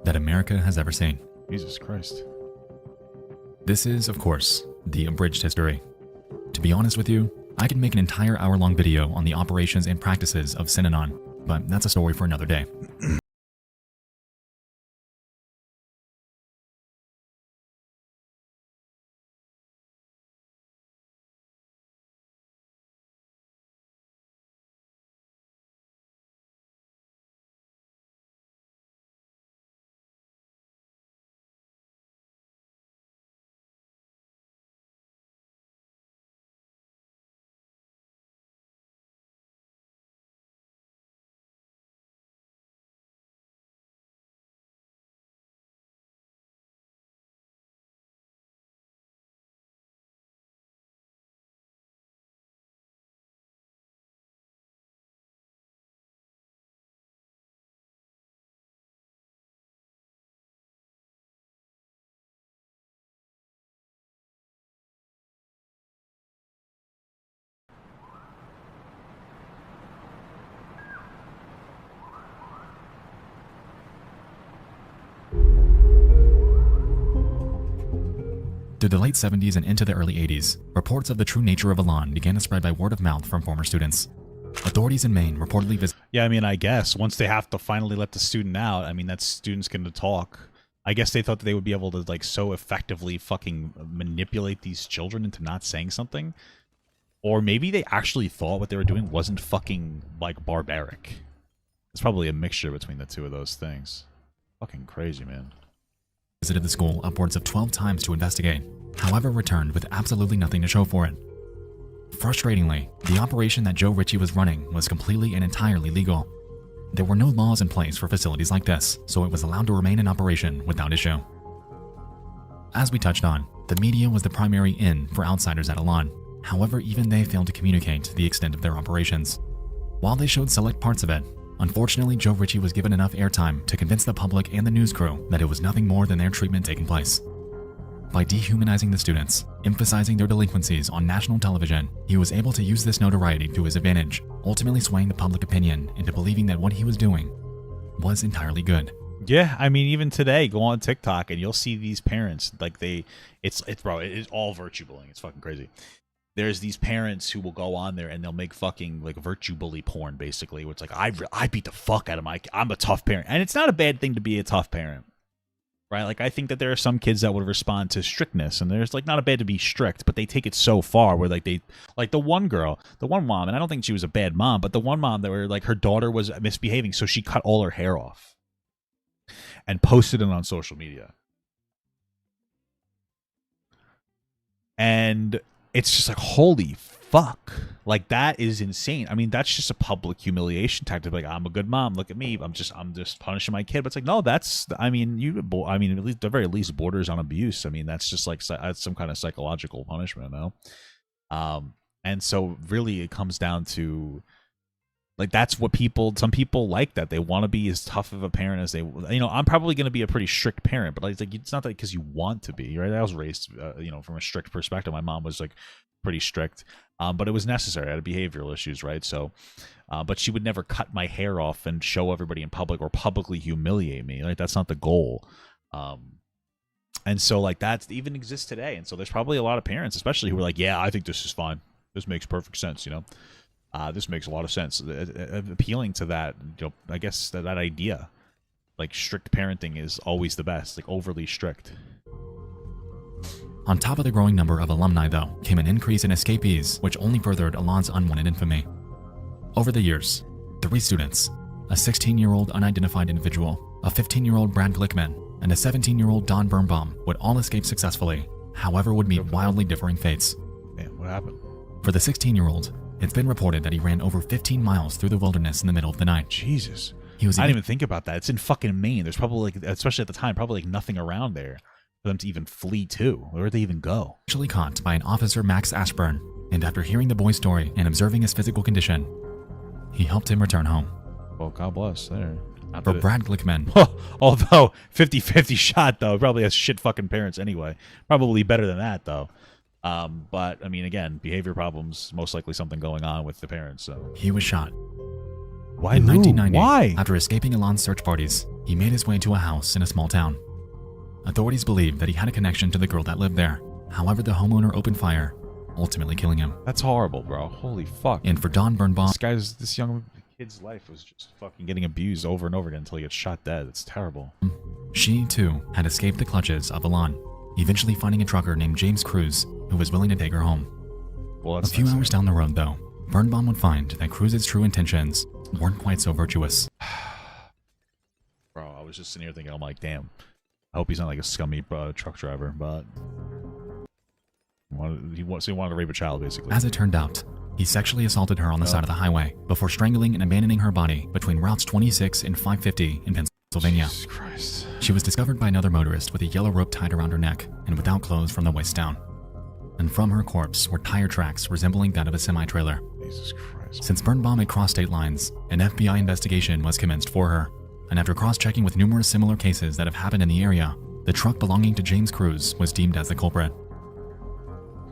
that America has ever seen. Jesus Christ. This is, of course, the abridged history. To be honest with you, I could make an entire hour-long video on the operations and practices of Synanon, but that's a story for another day. Through the late 70s and into the early 80s, reports of the true nature of Elan began to spread by word of mouth from former students. Authorities in Maine reportedly visited— Yeah, I mean, I guess once they have to finally let the student out, I mean, that student's going to talk. I guess they thought that they would be able to, like, so effectively fucking manipulate these children into not saying something. Or maybe they actually thought what they were doing wasn't fucking, like, barbaric. It's probably a mixture between the two of those things. Fucking crazy, man. Visited the school upwards of 12 times to investigate, however returned with absolutely nothing to show for it. Frustratingly, the operation that Joe Ritchie was running was completely and entirely legal. There were no laws in place for facilities like this, so it was allowed to remain in operation without issue. As we touched on, the media was the primary in for outsiders at Elan. However, even they failed to communicate the extent of their operations. While they showed select parts of it, unfortunately, Joe Ritchie was given enough airtime to convince the public and the news crew that it was nothing more than their treatment taking place. By dehumanizing the students, emphasizing their delinquencies on national television, he was able to use this notoriety to his advantage, ultimately swaying the public opinion into believing that what he was doing was entirely good. Yeah, I mean, even today, go on TikTok and you'll see these parents, like it's all virtue bullying. It's fucking crazy. There's these parents who will go on there and they'll make fucking like virtue bully porn, basically. Where it's like, I beat the fuck out of I'm a tough parent. And it's not a bad thing to be a tough parent, right? Like, I think that there are some kids that would respond to strictness, and there's like not a bad to be strict, but they take it so far where like the one mom, and I don't think she was a bad mom, but the one mom that were like, her daughter was misbehaving, so she cut all her hair off and posted it on social media. And it's just like, holy fuck? Like, that is insane. I mean, that's just a public humiliation tactic. Like, I'm a good mom. Look at me. I'm just punishing my kid. But it's like, no, that's. I mean, at least the very least borders on abuse. I mean, that's just like that's some kind of psychological punishment, no? And so really, it comes down to. Like, that's what some people like that. They want to be as tough of a parent as they, I'm probably going to be a pretty strict parent, but like, it's not that because you want to be, right? I was raised, from a strict perspective. My mom was like pretty strict, but it was necessary. I had behavioral issues, right? So, but she would never cut my hair off and show everybody in public or publicly humiliate me. Like, that's not the goal. And so like that even exists today. And so there's probably a lot of parents, especially who are like, yeah, I think this is fine. This makes perfect sense, this makes a lot of sense. Appealing to that, I guess that idea, like strict parenting is always the best, like overly strict. On top of the growing number of alumni, though, came an increase in escapees, which only furthered Elan's unwanted infamy. Over the years, 3 students, a 16-year-old unidentified individual, a 15-year-old Brad Glickman, and a 17-year-old Don Birnbaum would all escape successfully, however would meet wildly differing fates. Man, what happened? For the 16-year-old, it's been reported that he ran over 15 miles through the wilderness in the middle of the night. Jesus. I didn't even think about that. It's in fucking Maine. There's probably, especially at the time, probably nothing around there for them to even flee to. Where would they even go? Actually caught by an officer, Max Ashburn, and after hearing the boy's story and observing his physical condition, he helped him return home. Well, God bless. There. For Brad Glickman. Although 50-50 shot, though, probably has shit fucking parents anyway. Probably better than that, though. But I mean, again, behavior problems, most likely something going on with the parents. So he was shot. Why? In 1990, why? After escaping Elan's search parties, he made his way to a house in a small town. Authorities believe that he had a connection to the girl that lived there. However, the homeowner opened fire, ultimately killing him. That's horrible, bro. Holy fuck. And for Don Birnbaum, this young kid's life was just fucking getting abused over and over again until he gets shot dead. It's terrible. She too had escaped the clutches of Elan, eventually finding a trucker named James Cruz who was willing to take her home. Well, a few hours down the road, though, Birnbaum would find that Cruz's true intentions weren't quite so virtuous. Bro, I was just sitting here thinking, I'm like, damn, I hope he's not like a scummy truck driver, but he wanted to rape a child, basically. As it turned out, he sexually assaulted her on the side of the highway before strangling and abandoning her body between routes 26 and 550 in Pennsylvania. Jesus Christ. She was discovered by another motorist with a yellow rope tied around her neck and without clothes from the waist down. And from her corpse were tire tracks resembling that of a semi-trailer. Jesus Christ. Since Birnbaum had crossed state lines, an FBI investigation was commenced for her, and after cross-checking with numerous similar cases that have happened in the area, the truck belonging to James Cruz was deemed as the culprit.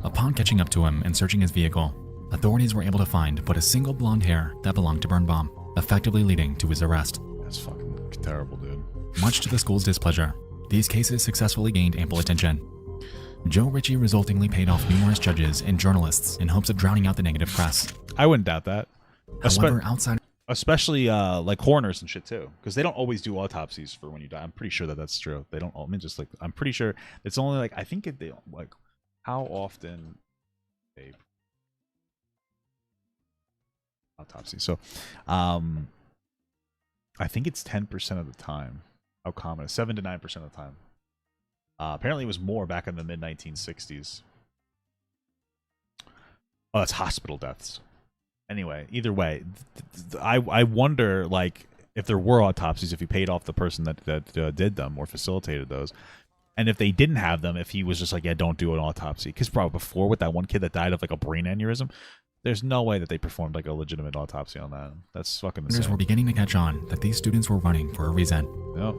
Upon catching up to him and searching his vehicle, authorities were able to find but a single blonde hair that belonged to Birnbaum, effectively leading to his arrest. That's fucking terrible, dude. Much to the school's displeasure, these cases successfully gained ample attention. Joe Ritchie resultingly paid off numerous judges and journalists in hopes of drowning out the negative press. I wouldn't doubt that. However, especially like coroners and shit too, because they don't always do autopsies for when you die. I'm pretty sure that that's true. They don't. I mean, just like I'm pretty sure it's only like I think they like how often they autopsy. So, I think it's 10% of the time. How common? 7 to 9% of the time. Apparently, it was more back in the mid 1960s. Oh, that's hospital deaths. Anyway, either way, I wonder, like, if there were autopsies, if he paid off the person that did them or facilitated those, and if they didn't have them, if he was just like, yeah, don't do an autopsy. Because probably before with that one kid that died of like a brain aneurysm, there's no way that they performed like a legitimate autopsy on that. That's fucking insane. Others were beginning to catch on that these students were running for a reason. Yep.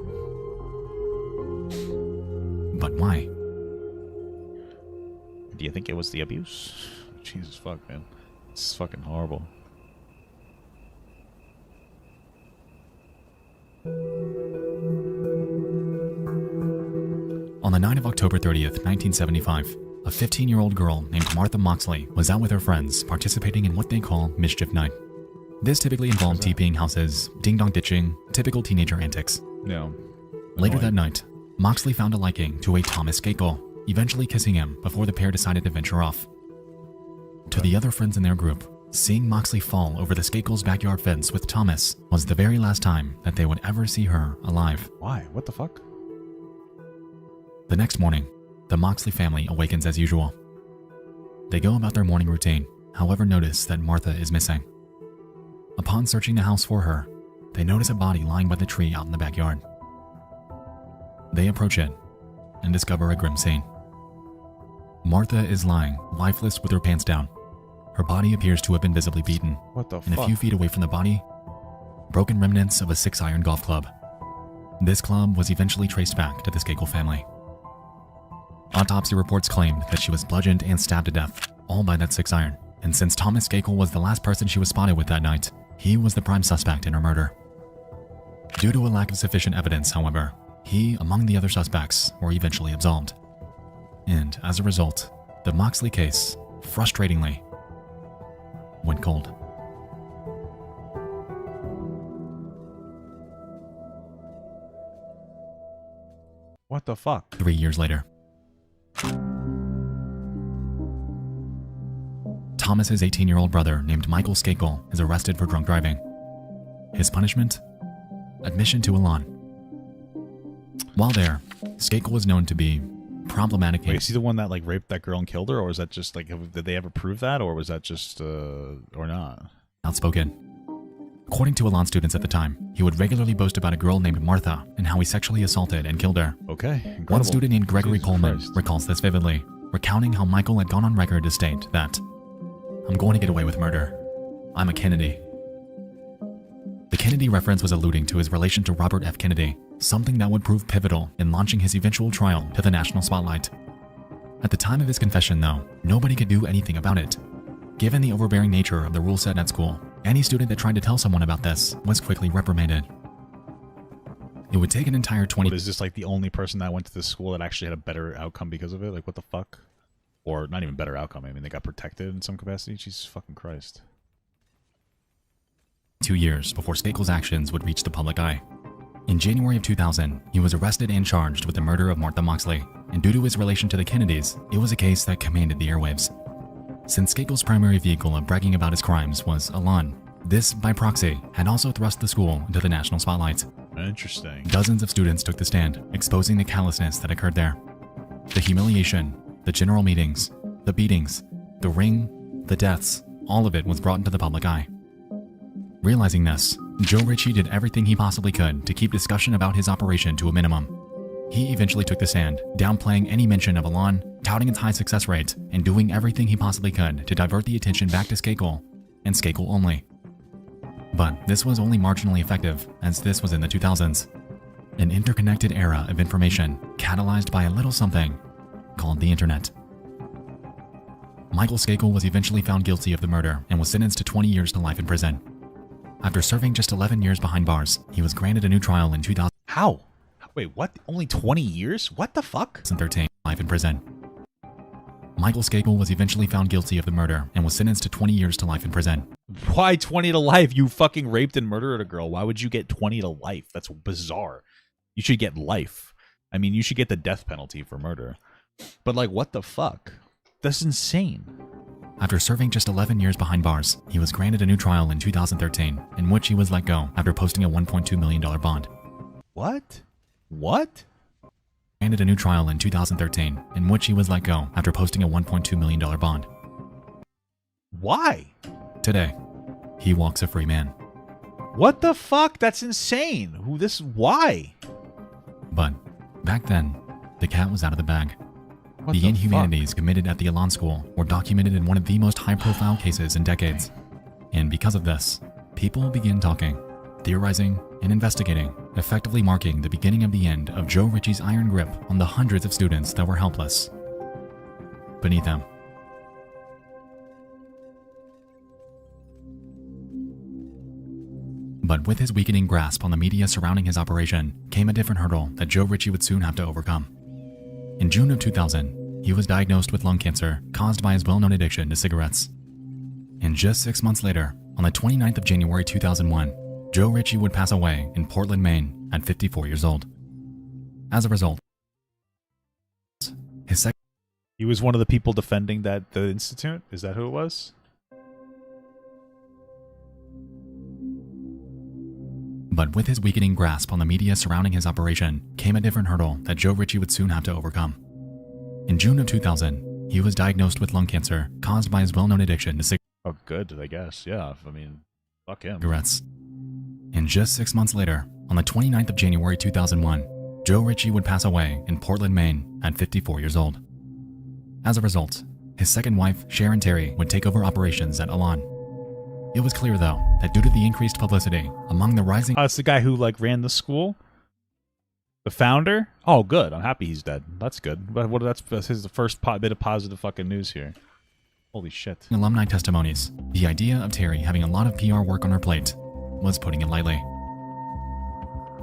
But why? Do you think it was the abuse? Jesus fuck, man. It's fucking horrible. On the night of October 30th, 1975, a 15-year-old girl named Martha Moxley was out with her friends participating in what they call Mischief Night. This typically involved TPing houses, ding-dong ditching, typical teenager antics. No. Later that night, Moxley found a liking to a Thomas Skakel, eventually kissing him before the pair decided to venture off. To the other friends in their group, seeing Moxley fall over the Skakel's backyard fence with Thomas was the very last time that they would ever see her alive. Why? What the fuck? The next morning, the Moxley family awakens as usual. They go about their morning routine, however, notice that Martha is missing. Upon searching the house for her, they notice a body lying by the tree out in the backyard. They approach it and discover a grim scene. Martha is lying, lifeless with her pants down. Her body appears to have been visibly beaten. What the and fuck? a few feet away from the body, broken remnants of a 6-iron golf club. This club was eventually traced back to the Skakel family. Autopsy reports claimed that she was bludgeoned and stabbed to death, all by that 6-iron. And since Thomas Skakel was the last person she was spotted with that night, he was the prime suspect in her murder. Due to a lack of sufficient evidence, however, he, among the other suspects, were eventually absolved. And as a result, the Moxley case, frustratingly, went cold. What the fuck? 3 years later. Thomas's 18-year-old brother named Michael Skakel is arrested for drunk driving. His punishment? Admission to Elan. While there, Skakel was known to be problematic. Wait, is he the one that like raped that girl and killed her, or was that just like, did they ever prove that, or was that just or not? Outspoken. According to Elan students at the time, he would regularly boast about a girl named Martha and how he sexually assaulted and killed her. Okay, incredible. One student named Gregory Jesus Coleman Christ. recalls this vividly, recounting how Michael had gone on record to state that, "I'm going to get away with murder. I'm a Kennedy." The Kennedy reference was alluding to his relation to Robert F. Kennedy, something that would prove pivotal in launching his eventual trial to the national spotlight. At the time of his confession, though, nobody could do anything about it. Given the overbearing nature of the rule set at school, any student that tried to tell someone about this was quickly reprimanded. It would take an entire 20... What, is this like the only person that went to this school that actually had a better outcome because of it? Like, what the fuck? Or not even better outcome. I mean, they got protected in some capacity? Jesus fucking Christ. 2 years before Skakel's actions would reach the public eye. In January of 2000, he was arrested and charged with the murder of Martha Moxley, and due to his relation to the Kennedys, it was a case that commanded the airwaves. Since Skakel's primary vehicle of bragging about his crimes was Elan, this, by proxy, had also thrust the school into the national spotlight. Interesting. Dozens of students took the stand, exposing the callousness that occurred there. The humiliation, the general meetings, the beatings, the ring, the deaths, all of it was brought into the public eye. Realizing this, Joe Ritchie did everything he possibly could to keep discussion about his operation to a minimum. He eventually took the stand, downplaying any mention of Elan, touting its high success rate, and doing everything he possibly could to divert the attention back to Skakel, and Skakel only. But this was only marginally effective, as this was in the 2000s. An interconnected era of information, catalyzed by a little something called the internet. Michael Skakel was eventually found guilty of the murder and was sentenced to 20 years to life in prison. After serving just 11 years behind bars, he was granted a new trial in 2000. How? Wait, what? Only 20 years? What the fuck? 2013, life in prison. Michael Skakel was eventually found guilty of the murder and was sentenced to 20 years to life in prison. Why 20 to life? You fucking raped and murdered a girl. Why would you get 20 to life? That's bizarre. You should get life. I mean, you should get the death penalty for murder. But like, what the fuck? That's insane. After serving just 11 years behind bars, he was granted a new trial in 2013, in which he was let go after posting a $1.2 million bond. What? What? Granted a new trial in 2013, in which he was let go after posting a $1.2 million bond. Why? Today, he walks a free man. What the fuck? That's insane. Why? But back then, the cat was out of the bag. What The inhumanities committed at the Elan school were documented in one of the most high-profile cases in decades. And because of this, people began talking, theorizing, and investigating, effectively marking the beginning of the end of Joe Ritchie's iron grip on the hundreds of students that were helpless beneath him. But with his weakening grasp on the media surrounding his operation came a different hurdle that Joe Ritchie would soon have to overcome. In June of 2000, he was diagnosed with lung cancer caused by his well-known addiction to cigarettes. And just 6 months later, on the 29th of January 2001, Joe Ritchie would pass away in Portland, Maine at 54 years old. As a result, he was one of the people defending the institute? Is that who it was? But with his weakening grasp on the media surrounding his operation came a different hurdle that Joe Ritchie would soon have to overcome. In June of 2000, he was diagnosed with lung cancer caused by his well-known addiction to cigarettes. Oh, good, I guess. Yeah, I mean, fuck him. cigarettes. And just 6 months later, on the 29th of January 2001, Joe Ritchie would pass away in Portland, Maine at 54 years old. As a result, his second wife, Sharon Terry, would take over operations at Elan. It was clear, though, that due to the increased publicity among the rising... Oh, it's the guy who, like, ran the school? The founder? Oh, good. I'm happy he's dead. That's good. But that's his first bit of positive fucking news here. Holy shit. alumni testimonies, the idea of Terry having a lot of PR work on her plate was putting it lightly.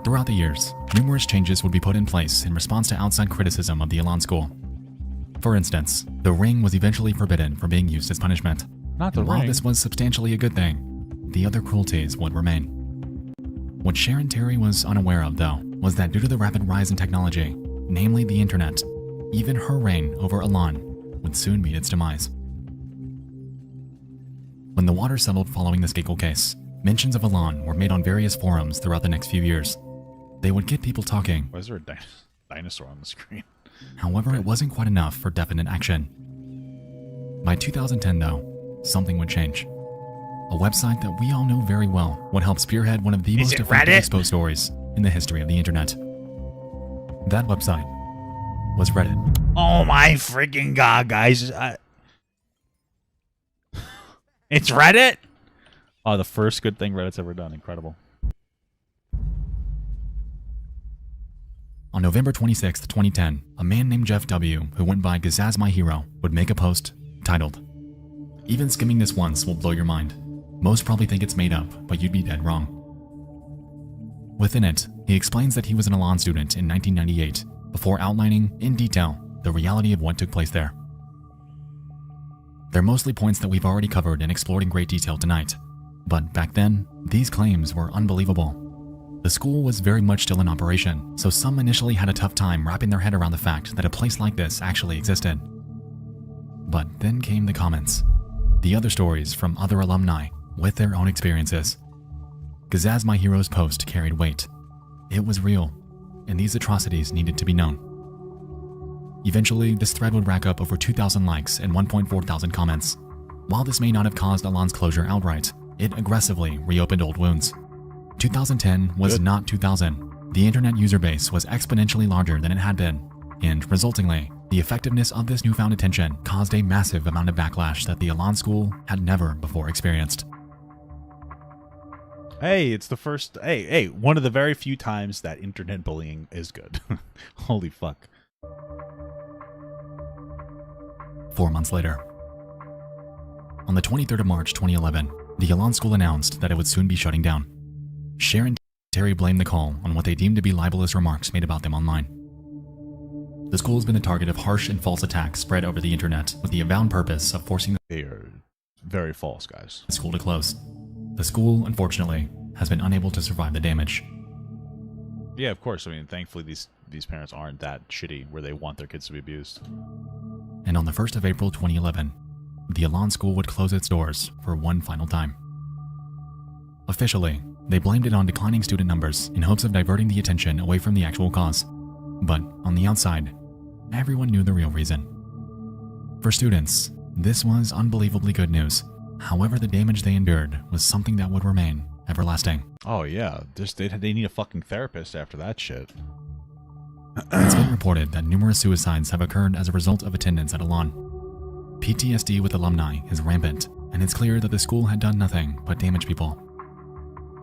Throughout the years, numerous changes would be put in place in response to outside criticism of the Elan school. For instance, the ring was eventually forbidden from being used as punishment. Not the and while ring. this was substantially a good thing, the other cruelties would remain. What Sharon Terry was unaware of, though, was that due to the rapid rise in technology, namely the internet, even her reign over Elan would soon meet its demise. When the water settled following the Skakel case, mentions of Elan were made on various forums throughout the next few years. They would get people talking. Why is there a dinosaur on the screen? However, it wasn't quite enough for definite action. By 2010, though, something would change. A website that we all know very well would help spearhead one of the most effective exposed stories in the history of the internet. That website was Reddit. Oh my freaking god, guys. It's Reddit? Oh, the first good thing Reddit's ever done. Incredible. On November 26, 2010, a man named Jeff W., who went by Gazaz My Hero, would make a post titled, "Even skimming this once will blow your mind. Most probably think it's made up, but you'd be dead wrong." Within it, he explains that he was an Elan student in 1998, before outlining, in detail, the reality of what took place there. They're mostly points that we've already covered and explored in great detail tonight, but back then, these claims were unbelievable. The school was very much still in operation, so some initially had a tough time wrapping their head around the fact that a place like this actually existed. But then came the comments, the other stories from other alumni with their own experiences. Gazaz My Hero's post carried weight. It was real, and these atrocities needed to be known. Eventually, this thread would rack up over 2,000 likes and 1.4 thousand comments. While this may not have caused Elan's closure outright, it aggressively reopened old wounds. 2010 was not 2000. The internet user base was exponentially larger than it had been, and resultingly, the effectiveness of this newfound attention caused a massive amount of backlash that the Elan school had never before experienced. Hey, it's the first... Hey, one of the very few times that internet bullying is good. Holy fuck. 4 months later. On the 23rd of March 2011, the Elan school announced that it would soon be shutting down. Sharon and Terry blamed the call on what they deemed to be libelous remarks made about them online. The school has been the target of harsh and false attacks spread over the internet with the avowed purpose of forcing They are very false, guys. the school to close. The school, unfortunately, has been unable to survive the damage. Yeah, of course. I mean, thankfully, these parents aren't that shitty where they want their kids to be abused. And on the 1st of April 2011, the Elan school would close its doors for one final time. Officially, they blamed it on declining student numbers in hopes of diverting the attention away from the actual cause. But on the outside, everyone knew the real reason. For students, this was unbelievably good news. However, the damage they endured was something that would remain everlasting. Oh, yeah. They need a fucking therapist after that shit. It's been reported that numerous suicides have occurred as a result of attendance at Elan. PTSD with alumni is rampant, and it's clear that the school had done nothing but damage people.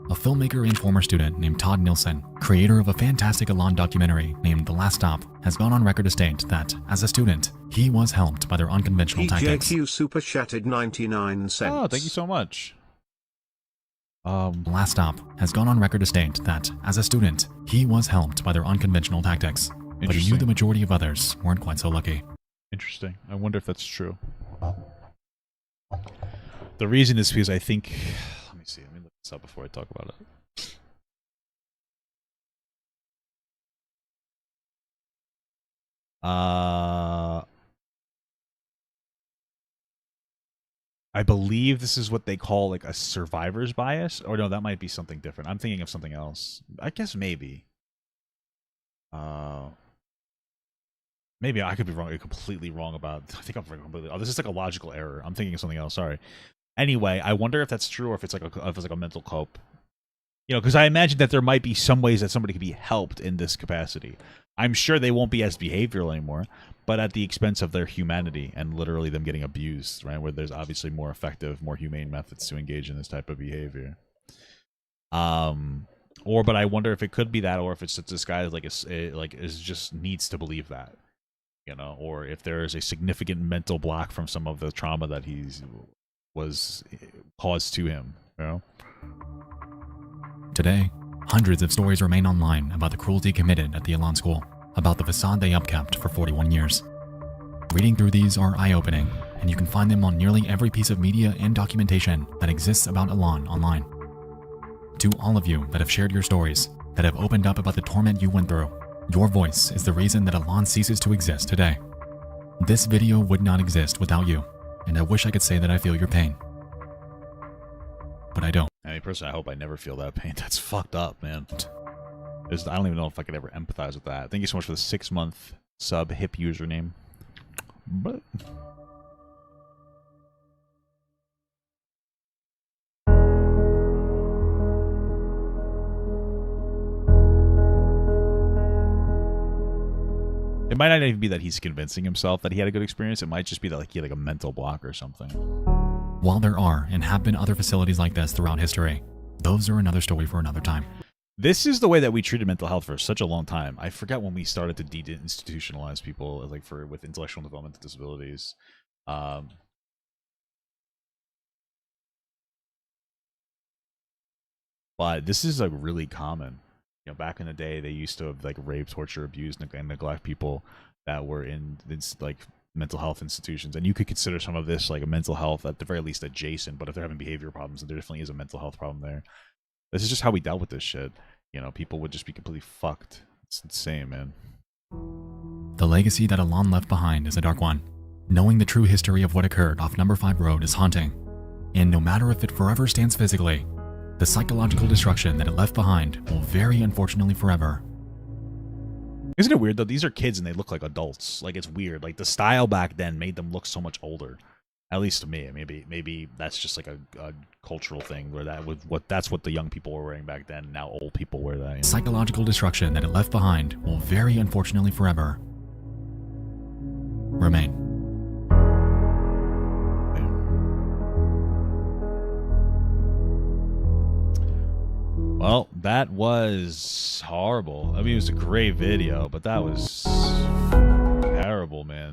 A filmmaker and former student named Todd Nilsson, creator of a fantastic Elan documentary named The Last Stop, has gone on record to state that, as a student, he was helped by their unconventional tactics. PJQ super chatted 99 cents. Oh, thank you so much. Last Stop has gone on record to state that, as a student, he was helped by their unconventional tactics, but he knew the majority of others weren't quite so lucky. Interesting. I wonder if that's true. The reason is because I think... Let me see. Let me look this up before I talk about it. I believe this is what they call like a survivor's bias. Or no, that might be something different. I'm thinking of something else. I guess maybe. Maybe I could be wrong, completely wrong about. I think I'm completely. Oh, this is like a logical error. I'm thinking of something else. Sorry. Anyway, I wonder if that's true or if it's like a mental cope. You know, because I imagine that there might be some ways that somebody could be helped in this capacity. I'm sure they won't be as behavioral anymore, but at the expense of their humanity and literally them getting abused, right? Where there's obviously more effective, more humane methods to engage in this type of behavior. But I wonder if it could be that, or if it's just this guy is just needs to believe that, you know, or if there is a significant mental block from some of the trauma that was caused to him, you know. Today, hundreds of stories remain online about the cruelty committed at the Elan school, about the facade they upkept for 41 years. Reading through these are eye-opening, and you can find them on nearly every piece of media and documentation that exists about Elan online. To all of you that have shared your stories, that have opened up about the torment you went through, your voice is the reason that Elan ceases to exist today. This video would not exist without you, and I wish I could say that I feel your pain. But I don't. I mean, personally, I hope I never feel that pain. That's fucked up, man. I don't even know if I could ever empathize with that. Thank you so much for the 6-month sub hip username. But... it might not even be that he's convincing himself that he had a good experience. It might just be that he had a mental block or something. While there are and have been other facilities like this throughout history, those are another story for another time. This is the way that we treated mental health for such a long time. I forget when we started to de-institutionalize people with intellectual and developmental disabilities. But this is really common. You know, back in the day, they used to have rape, torture, abuse, and neglect people that were in mental health institutions, and you could consider some of this a mental health, at the very least adjacent. But if they're having behavioral problems, then there definitely is a mental health problem there. This is just how we dealt with this shit. You know, people would just be completely fucked. It's insane, man. The legacy that Elan left behind is a dark one. Knowing the true history of what occurred off Number 5 Road is haunting. And no matter if it forever stands physically, the psychological destruction that it left behind will vary, unfortunately, forever. Isn't it weird though? These are kids and they look like adults. It's weird. The style back then made them look so much older. At least to me. Maybe that's just a cultural thing where that's what the young people were wearing back then. Now old people wear that. You know? Psychological destruction that it left behind will vary, unfortunately, forever. Remain. Well, that was horrible. I mean, it was a great video, but that was terrible, man.